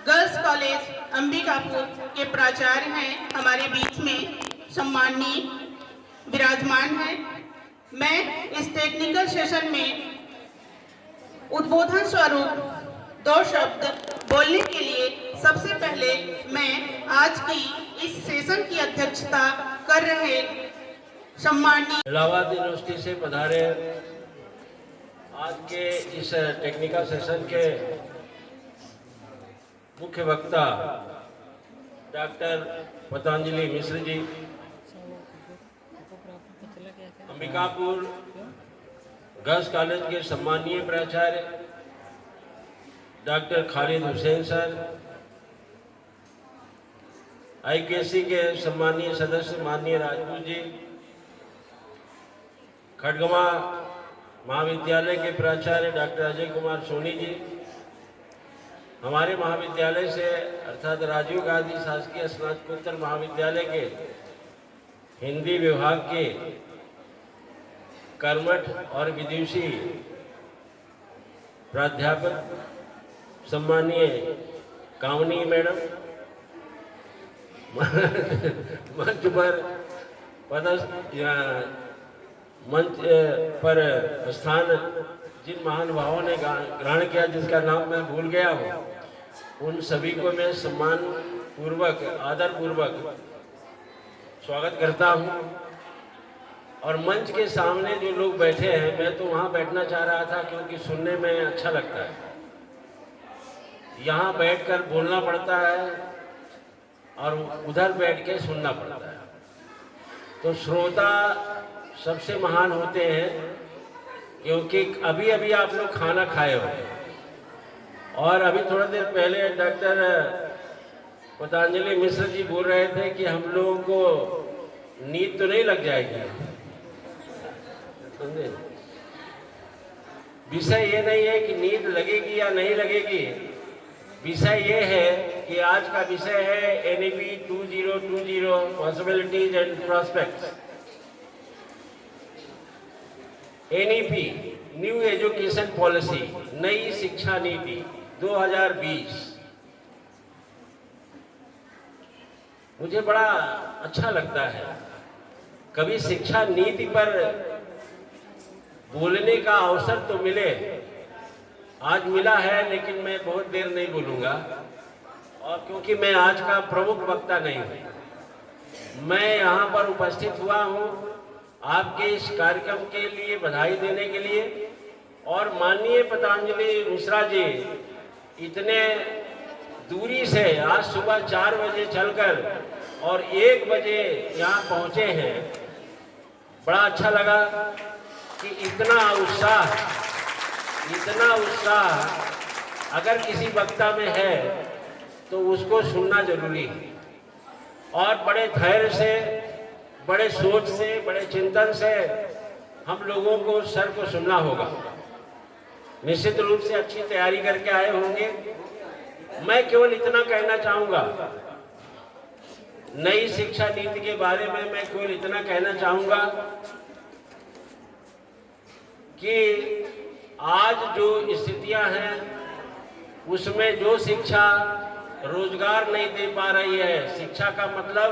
गर्ल्स कॉलेज अंबिकापुर के प्राचार्य हैं, हमारे बीच में सम्माननीय विराजमान हैं। मैं इस टेक्निकल सेशन में उद्बोधन स्वरूप 2 शब्द बोलने के लिए सबसे पहले मैं आज की इस सेशन की अध्यक्षता कर रहे सम्माननीय इलाहाबाद यूनिवर्सिटी से पधारे आज के इस टेक्निकल सेशन के मुख्य वक्ता doctor Patanjali Mishra ji, Ambikapur girls college के सम्मानीय प्राचार्य doctor Khalid Hussain sir, IQAC के सम्मानीय सदस्य माननीय राजपूत जी, खड़गवा महाविद्यालय के प्राचार्य डॉक्टर अजय कुमार सोनी जी, हमारे महाविद्यालय से अर्थात राजीव गांधी शासकीय स्नातकोत्तर महाविद्यालय के हिंदी विभाग के कर्मठ और विदुषी प्राध्यापक सम्मानीय कामनी मैडम, मंच पर स्थान जिन महान भावों ने ग्रहण किया, जिसका नाम मैं भूल गया हूँ, उन सभी को मैं सम्मान पूर्वक, आदर पूर्वक स्वागत करता हूँ। और मंच के सामने जो लोग बैठे हैं, मैं तो वहाँ बैठना चाह रहा था क्योंकि सुनने में अच्छा लगता है। यहाँ बैठकर बोलना पड़ता है और उधर बैठ के सुनना पड़ता है। तो श्रोता सबसे महान होते हैं, क्योंकि अभी अभी आप लोग खाना खाए हो और अभी थोड़ा देर पहले डॉक्टर पतंजलि मिश्र जी बोल रहे थे कि हम लोगों को नींद तो नहीं लग जाएगी। समझे? विषय ये नहीं है कि नींद लगेगी या नहीं लगेगी, विषय ये है कि आज का विषय है NEP 2020 possibilities and prospects. NEP new education policy, नई शिक्षा नीति 2020। मुझे बड़ा अच्छा लगता है कभी शिक्षा नीति पर बोलने का अवसर तो मिले। आज मिला है, लेकिन मैं बहुत देर नहीं बोलूंगा और क्योंकि मैं आज का प्रमुख वक्ता नहीं हूँ, मैं यहाँ पर उपस्थित हुआ हूँ आपके इस कार्यक्रम के लिए बधाई देने के लिए। और माननीय पतंजलि मिश्रा जी इतने दूरी से आज सुबह 4 बजे चलकर और 1 बजे यहाँ पहुँचे हैं, बड़ा अच्छा लगा कि इतना उत्साह अगर किसी वक्ता में है तो उसको सुनना जरूरी है। और बड़े धैर्य से, बड़े सोच से, बड़े चिंतन से हम लोगों को सर को सुनना होगा। निश्चित रूप से अच्छी तैयारी करके आए होंगे। मैं केवल इतना कहना चाहूँगा, नई शिक्षा नीति के बारे में मैं केवल इतना कहना चाहूँगा कि आज जो स्थितियां हैं उसमें जो शिक्षा रोजगार नहीं दे पा रही है, शिक्षा का मतलब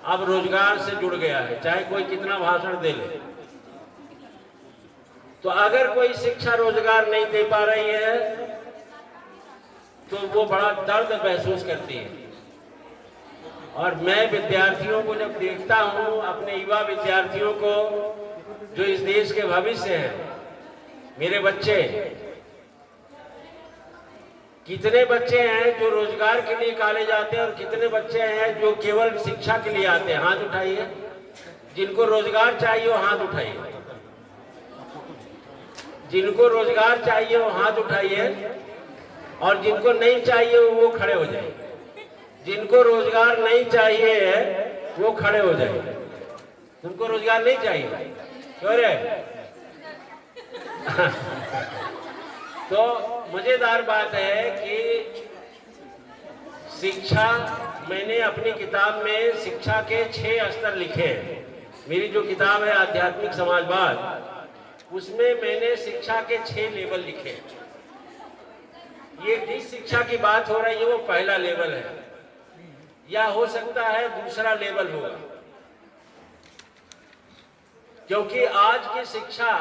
अब रोजगार से जुड़ गया है, चाहे कोई कितना भाषण दे ले। तो अगर कोई शिक्षा रोजगार नहीं दे पा रही है तो वो बड़ा दर्द महसूस करती है। और मैं विद्यार्थियों को जब देखता हूँ, अपने युवा विद्यार्थियों को जो इस देश के भविष्य हैं, मेरे बच्चे, कितने बच्चे हैं जो रोजगार के लिए कॉलेज आते हैं और कितने बच्चे हैं जो केवल शिक्षा के लिए आते हैं? हाथ उठाइए। जिनको रोजगार चाहिए वो हाथ उठाइए। जिनको रोजगार चाहिए वो हाथ उठाइए, और जिनको नहीं चाहिए वो खड़े हो जाए। जिनको रोजगार नहीं चाहिए वो खड़े हो जाए। तुमको रोजगार नहीं चाहिए क्यों रे? तो मजेदार बात है कि शिक्षा, मैंने अपनी किताब में शिक्षा के 6 स्तर लिखे हैं। मेरी जो किताब है आध्यात्मिक समाजवाद, उसमें मैंने शिक्षा के 6 लेवल लिखे हैं। ये जिस शिक्षा की बात हो रही है वो पहला लेवल है, या हो सकता है दूसरा लेवल होगा, क्योंकि आज की शिक्षा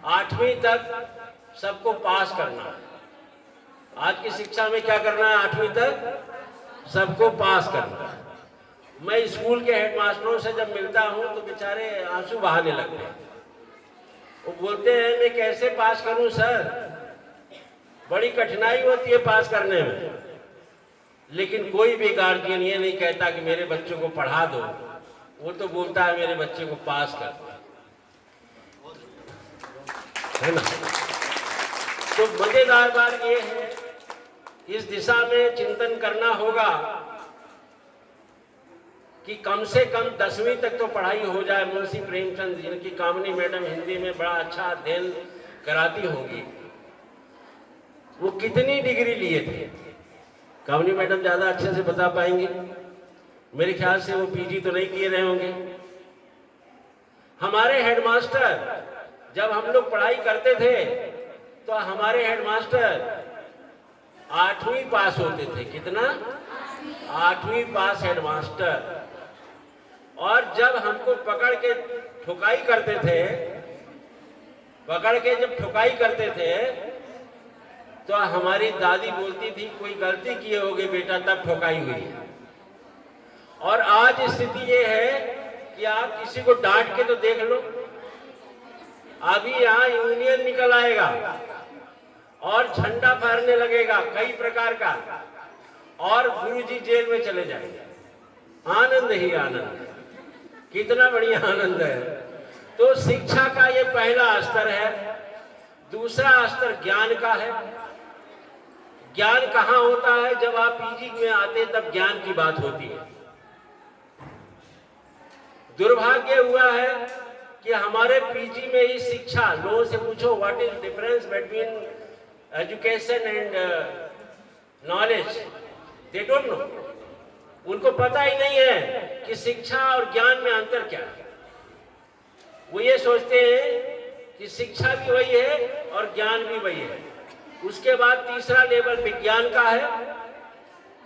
8वीं तक सबको पास करना है। आज की शिक्षा में क्या करना है? 8वीं तक सबको पास करना है। मैं स्कूल के हेडमास्टरों से जब मिलता हूं तो बेचारे आंसू बहाने लगते हैं। वो बोलते हैं मैं कैसे पास करूं सर, बड़ी कठिनाई होती है पास करने में। लेकिन कोई भी गार्जियन ये नहीं कहता कि मेरे बच्चों को पढ़ा दो, वो तो बोलता है मेरे बच्चे को पास कर, है ना? तो मजेदार बात ये है, इस दिशा में चिंतन करना होगा कि कम से कम 10वीं तक तो पढ़ाई हो जाए। मुंशी प्रेमचंद, जिनकी कामनी मैडम हिंदी में बड़ा अच्छा अध्ययन कराती होंगी, वो कितनी डिग्री लिए थे? कामनी मैडम ज्यादा अच्छे से बता पाएंगे। मेरे ख्याल से वो पीजी तो नहीं किए रहे होंगे। हमारे हेडमास्टर, जब हम लोग पढ़ाई करते थे तो हमारे हेडमास्टर 8वीं पास होते थे। कितना? 8वीं पास हेडमास्टर। और जब हमको पकड़ के ठुकाई करते थे, जब ठुकाई करते थे तो हमारी दादी बोलती थी कोई गलती किए होगे बेटा तब ठुकाई हुई है। और आज स्थिति ये है कि आप किसी को डांट के तो देख लो, अभी यहाँ यूनियन निकल आएगा और झंडा फहरने लगेगा कई प्रकार का, और गुरुजी जेल में चले जाएंगे। आनंद ही आनंद, कितना बढ़िया आनंद है। तो शिक्षा का ये पहला स्तर है। दूसरा स्तर ज्ञान का है। ज्ञान कहाँ होता है? जब आप पीजी में आते तब ज्ञान की बात होती है। दुर्भाग्य हुआ है कि हमारे पीजी में ही शिक्षा, लोगों से पूछो what is difference between education and knowledge, they don't know. उनको पता ही नहीं है कि शिक्षा और ज्ञान में अंतर क्या है। वो ये सोचते हैं कि शिक्षा भी वही है और ज्ञान भी वही है। उसके बाद तीसरा लेवल विज्ञान का है,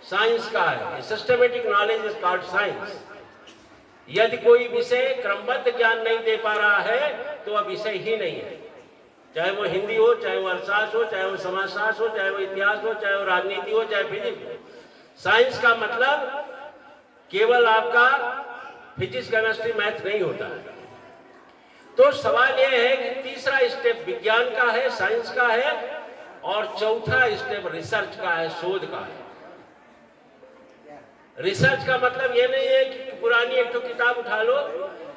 साइंस का है। Systematic knowledge is called science. यदि कोई विषय क्रमबद्ध ज्ञान नहीं दे पा रहा है तो वह विषय ही नहीं है। चाहे वो हिंदी हो, चाहे वो अर्थशास्त्र हो, चाहे वो समाजशास्त्र हो, चाहे वो इतिहास हो, चाहे वो राजनीति हो, चाहे फिजिक्स हो। साइंस का मतलब केवल आपका फिजिक्स, केमिस्ट्री, मैथ नहीं होता है। तो सवाल यह है कि तीसरा स्टेप विज्ञान का है, साइंस का है, और चौथा स्टेप रिसर्च का है, शोध का है। रिसर्च का मतलब ये नहीं है कि पुरानी एक तो किताब उठा लो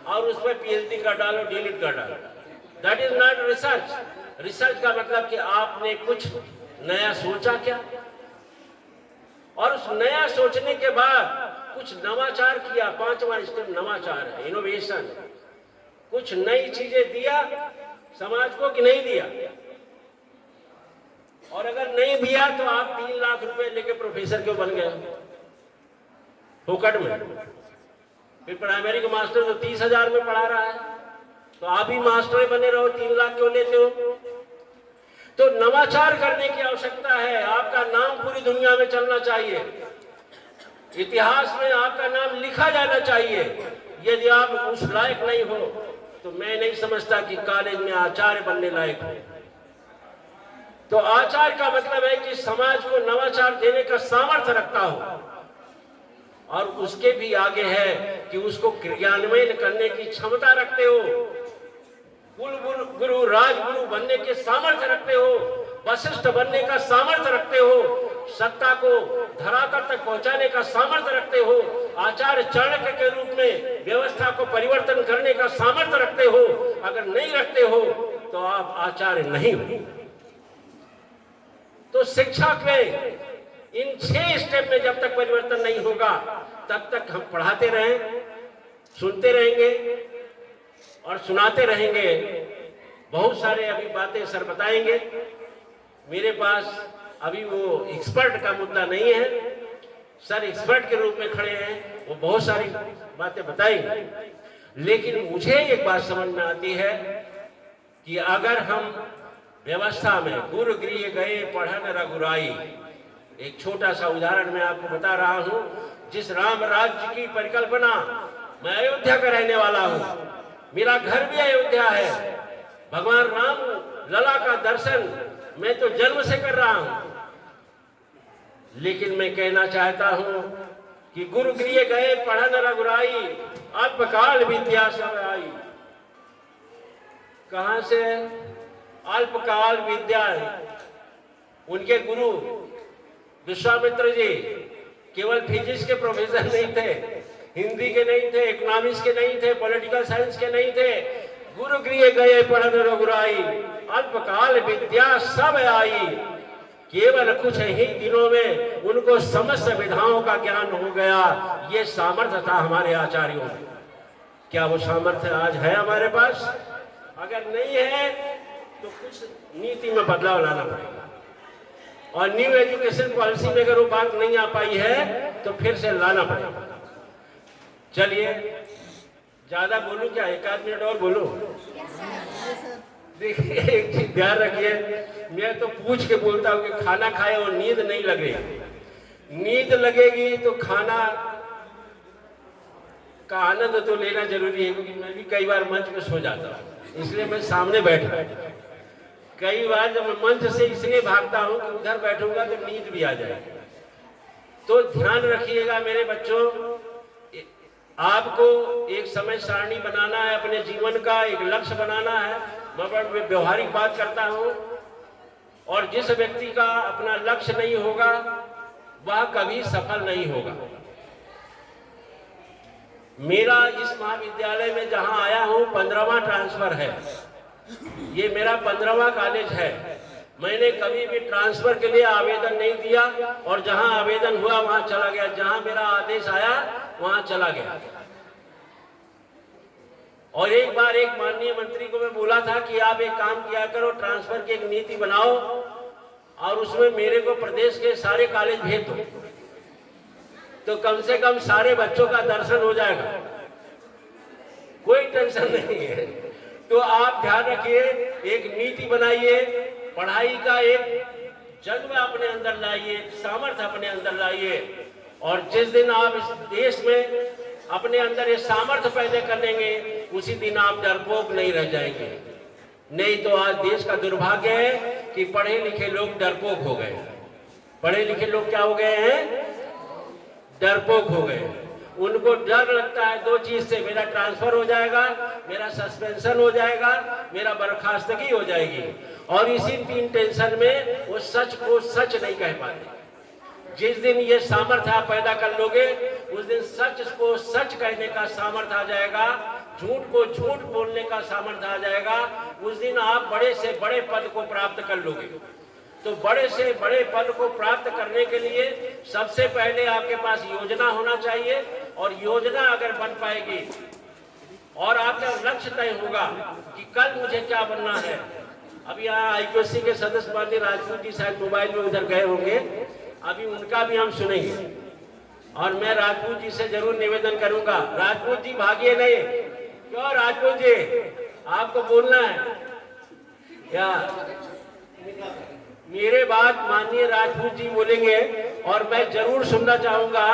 और उसमें पीएचडी कर डालो, डिलीट कर डालो। That is not research. Research का मतलब कि आपने कुछ नया सोचा क्या, और उस नया सोचने के बाद कुछ नवाचार किया। पांचवा स्टेप नवाचार है, इनोवेशन। कुछ नई चीजें दिया समाज को कि नहीं दिया, और अगर नहीं दिया तो आप 3 लाख रुपए लेके प्रोफेसर क्यों बन गए फोकट में? फिर प्राइमरी का मास्टर तो 30,000 में पढ़ा रहा है, तो आप ही मास्टर बने रहो, 3 लाख क्यों लेते हो? तो नवाचार करने की आवश्यकता है। आपका नाम पूरी दुनिया में चलना चाहिए, इतिहास में आपका नाम लिखा जाना चाहिए। यदि आप उस लायक नहीं हो तो मैं नहीं समझता कि कॉलेज में आचार्य बनने लायक हो। तो आचार्य का मतलब है कि समाज को नवाचार देने का सामर्थ्य रखता हो, और उसके भी आगे है कि उसको क्रियान्वयन करने की क्षमता रखते हो। कुल गुरु, राजगुरु बनने के सामर्थ्य रखते हो, वशिष्ठ बनने का सामर्थ्य रखते हो, सत्ता को धरातल तक पहुंचाने का सामर्थ्य रखते हो, आचार्य चाणक्य के रूप में व्यवस्था को परिवर्तन करने का सामर्थ्य रखते हो। अगर नहीं रखते हो तो आप आचार्य नहीं हो। तो शिक्षा के इन 6 स्टेप में जब तक परिवर्तन नहीं होगा तब तक हम पढ़ाते रहें, सुनते रहेंगे और सुनाते रहेंगे। बहुत सारे अभी बातें सर बताएंगे। मेरे पास अभी वो एक्सपर्ट का मुद्दा नहीं है, सर एक्सपर्ट के रूप में खड़े हैं, वो बहुत सारी बातें बताएंगे। लेकिन मुझे एक बात समझ में आती है कि अगर हम व्यवस्था में गुरु गृह गए पढ़न रघुराई, एक छोटा सा उदाहरण मैं आपको बता रहा हूं। जिस राम राज्य की परिकल्पना, मैं अयोध्या का रहने वाला हूं, मेरा घर भी अयोध्या है, भगवान राम लला का दर्शन मैं तो जन्म से कर रहा हूं। लेकिन मैं कहना चाहता हूं कि गुरु गृह गए पढ़न रघुराई, अल्पकाल विद्या सब आई। कहां से अल्पकाल विद्या? उनके गुरु विश्वामित्र जी केवल फिजिक्स के प्रोफेसर नहीं थे, हिंदी के नहीं थे, इकोनॉमिक्स के नहीं थे, पॉलिटिकल साइंस के नहीं थे। गुरु गृह गए पढ़न रघुराई, अल्पकाल विद्या सब आई। केवल कुछ ही दिनों में उनको समस्त विधाओं का ज्ञान हो गया। ये सामर्थ्य था हमारे आचार्यों में। क्या वो सामर्थ्य आज है हमारे पास? अगर नहीं है तो कुछ नीति में बदलाव लाना पड़ेगा, और न्यू एजुकेशन पॉलिसी में अगर वो बात नहीं आ पाई है तो फिर से लाना पड़ेगा। चलिए, ज्यादा बोलूं क्या? 1 मिनट और बोलूं? देखिए, एक चीज ध्यान रखिए, मैं तो पूछ के बोलता हूँ कि खाना खाए और नींद नहीं लगे। नींद लगेगी तो खाना का आनंद तो लेना जरूरी है, क्योंकि मैं भी कई बार मंच में सो जाता हूँ, इसलिए मैं सामने बैठा। कई बार जब मैं मंच से इसलिए भागता हूँ कि उधर बैठूंगा तो नींद भी आ जाएगी। तो ध्यान रखिएगा मेरे बच्चों, आपको एक समय सारणी बनाना है, अपने जीवन का एक लक्ष्य बनाना है। मैं बड़ी व्यवहारिक बात करता हूँ, और जिस व्यक्ति का अपना लक्ष्य नहीं होगा वह कभी सफल नहीं होगा। मेरा इस महाविद्यालय में जहां आया हूं 15वां ट्रांसफर है, ये मेरा 15वां कॉलेज है। मैंने कभी भी ट्रांसफर के लिए आवेदन नहीं दिया, और जहां आवेदन हुआ वहां चला गया, जहां मेरा आदेश आया वहां चला गया। और एक बार एक माननीय मंत्री को मैं बोला था कि आप एक काम किया करो, ट्रांसफर की एक नीति बनाओ और उसमें मेरे को प्रदेश के सारे कॉलेज भेज दो, तो कम से कम सारे बच्चों का दर्शन हो जाएगा, कोई टेंशन नहीं है। तो आप ध्यान रखिए, एक नीति बनाइए, पढ़ाई का एक जज्बा अपने अंदर लाइए, सामर्थ्य अपने अंदर लाइए, और जिस दिन आप इस देश में अपने अंदर ये सामर्थ्य पैदा कर लेंगे उसी दिन आप डरपोक नहीं रह जाएंगे। नहीं तो आज देश का दुर्भाग्य है कि पढ़े लिखे लोग डरपोक हो गए। पढ़े लिखे लोग क्या हो गए हैं? डरपोक हो गए। उनको डर लगता है दो चीज से, मेरा ट्रांसफर हो जाएगा, मेरा सस्पेंशन हो जाएगा, मेरा बर्खास्तगी हो जाएगी। और इसी 3 टेंशन में वो सच को सच नहीं कह पाते। जिस दिन ये सामर्थ्य आप पैदा कर लोगे, उस दिन सच को सच कहने का सामर्थ्य आ जाएगा, झूठ को झूठ बोलने का सामर्थ्य आ जाएगा। उस दिन आप बड़े से बड़े पद को प्राप्त कर लोगे। तो बड़े से बड़े पद को प्राप्त करने के लिए सबसे पहले आपके पास योजना होना चाहिए, और योजना अगर बन पाएगी और आपका लक्ष्य तय होगा कि कल मुझे क्या बनना है। अब यहाँ आईपीएससी के सदस्य माननीय राजपूत जी शायद मोबाइल में उधर गए होंगे, अभी उनका भी हम सुनेंगे। और मैं राजपूत जी से जरूर निवेदन करूंगा, राजपूत जी भागिए नहीं। क्यों राजपूत जी, आपको बोलना है क्या? मेरे बाद माननीय राजपूत जी बोलेंगे और मैं जरूर सुनना चाहूंगा,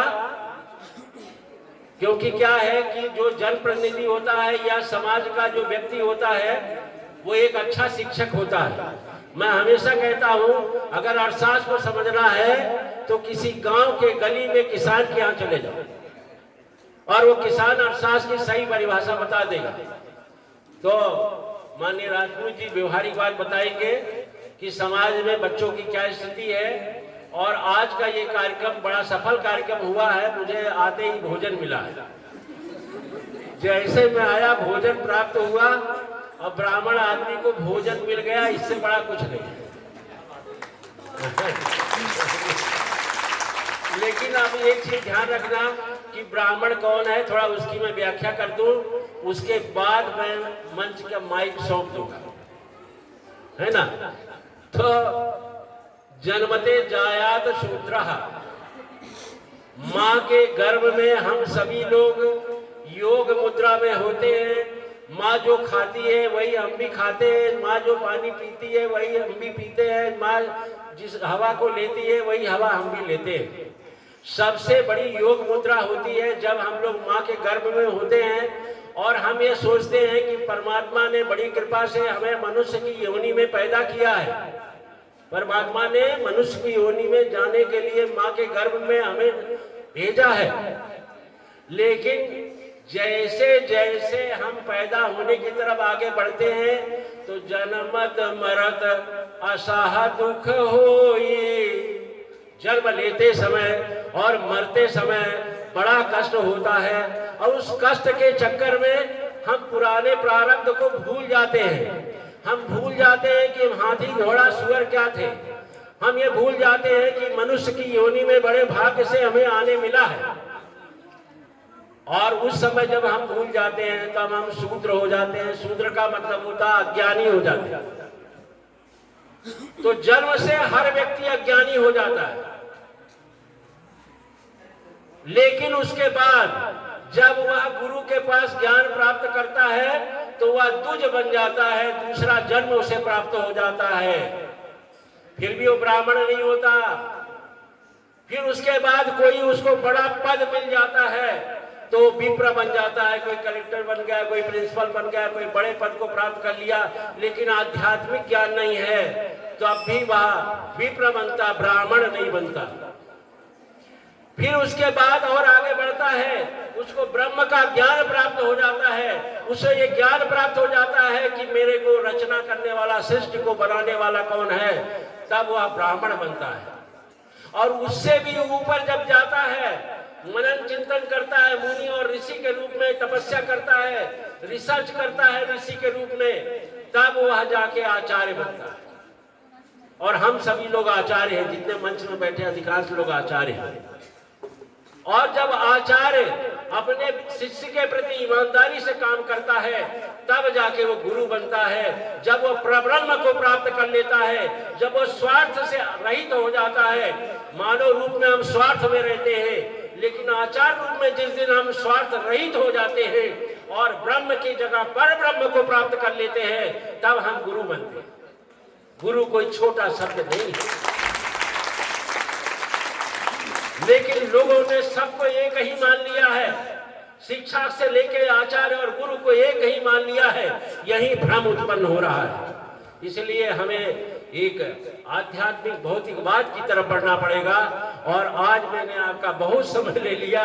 क्योंकि क्या है कि जो जनप्रतिनिधि होता है या समाज का जो व्यक्ति होता है वो एक अच्छा शिक्षक होता है। मैं हमेशा कहता हूं, अगर अर्थशास्त्र को समझना है तो किसी गांव के गली में किसान के यहाँ चले जाओ और वो किसान अर्थशास्त्र की सही परिभाषा बता देगा। तो माननीय राजपूत जी व्यवहारिक बात बताएंगे कि समाज में बच्चों की क्या स्थिति है। और आज का ये कार्यक्रम बड़ा सफल कार्यक्रम हुआ है। मुझे आते ही भोजन मिला है, जैसे मैं आया भोजन प्राप्त हुआ, और ब्राह्मण आदमी को भोजन मिल गया, इससे बड़ा कुछ नहीं है। लेकिन अब एक चीज ध्यान रखना कि ब्राह्मण कौन है, थोड़ा उसकी मैं व्याख्या कर दूं, उसके बाद मैं मंच का माइक सौंप दूंगा, है ना। तो जन्मते जायात शूद्रः, माँ के गर्भ में हम सभी लोग योग मुद्रा में होते हैं। माँ जो खाती है वही हम भी खाते हैं, माँ जो पानी पीती है वही हम भी पीते हैं, माँ जिस हवा को लेती है वही हवा हम भी लेते हैं। सबसे बड़ी योग मुद्रा होती है जब हम लोग माँ के गर्भ में होते हैं और हम ये सोचते हैं कि परमात्मा ने बड़ी कृपा से हमें मनुष्य की योनि में पैदा किया है। परमात्मा ने मनुष्य की योनि में जाने के लिए माँ के गर्भ में हमें भेजा है। लेकिन जैसे जैसे हम पैदा होने की तरफ आगे बढ़ते हैं तो जन्मत मरत असाह दुख होई, जन्म लेते समय और मरते समय बड़ा कष्ट होता है। और उस कष्ट के चक्कर में हम पुराने प्रारब्ध को भूल जाते हैं। हम भूल जाते हैं कि हाथी घोड़ा सुअर क्या थे। हम ये भूल जाते हैं कि मनुष्य की योनि में बड़े भाग्य से हमें आने मिला है। और उस समय जब हम भूल जाते हैं तब हम शूद्र हो जाते हैं। शूद्र का मतलब होता है अज्ञानी हो जाते हैं। तो जन्म से हर व्यक्ति अज्ञानी हो जाता है, लेकिन उसके बाद जब वह गुरु के पास ज्ञान प्राप्त करता है तो वह द्विज बन जाता है, दूसरा जन्म उसे प्राप्त हो जाता है। फिर भी वो ब्राह्मण नहीं होता। फिर उसके बाद कोई उसको बड़ा पद मिल जाता है तो विप्र बन जाता है, कोई कलेक्टर बन गया, कोई प्रिंसिपल बन गया, कोई बड़े पद को प्राप्त कर लिया, लेकिन आध्यात्मिक ज्ञान नहीं है तो अब भी वह विप्र बनता, ब्राह्मण नहीं बनता। फिर उसके बाद और आगे बढ़ता है, उसको ब्रह्म का ज्ञान प्राप्त हो जाता है। उसे ये ज्ञान प्राप्त हो जाता है कि मेरे को रचना करने वाला, सृष्टि को बनाने वाला कौन है, तब वह ब्राह्मण बनता है। और उससे भी ऊपर जब जाता है, मनन चिंतन करता है, मुनि और ऋषि के रूप में तपस्या करता है, रिसर्च करता है ऋषि के रूप में, तब वह जाके आचार्य बनता है। और हम सभी लोग आचार्य हैं, जितने मंच में बैठे अधिकांश लोग आचार्य हैं। और जब आचार्य अपने शिष्य के प्रति ईमानदारी से काम करता है तब जाके वो गुरु बनता है। जब वो परब्रह्म को प्राप्त कर लेता है, जब वो स्वार्थ से रहित हो जाता है। मानव रूप में हम स्वार्थ में रहते हैं, लेकिन आचार रूप में जिस दिन हम स्वार्थ रहित हो जाते हैं और ब्रह्म की जगह पर ब्रह्म को प्राप्त कर लेते हैं, तब हम गुरु बनते हैं। गुरु कोई छोटा शब्द नहीं है, लेकिन लोगों ने सबको एक ही मान लिया है। शिक्षा से लेकर आचार्य और गुरु को एक ही मान लिया है, यही भ्रम उत्पन्न हो रहा है। इसलिए हमें एक आध्यात्मिक भौतिकवाद की तरफ बढ़ना पड़ेगा। और आज मैंने आपका बहुत समय ले लिया।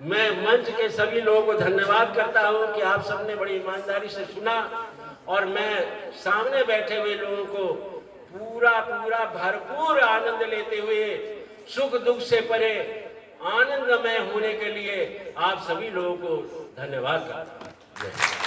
मैं मंच के सभी लोगों को धन्यवाद करता हूं कि आप सबने बड़ी ईमानदारी से सुना, और मैं सामने बैठे हुए लोगों को पूरा भरपूर आनंद लेते हुए, सुख दुख से परे आनंदमय होने के लिए आप सभी लोगों को धन्यवाद करता हूं।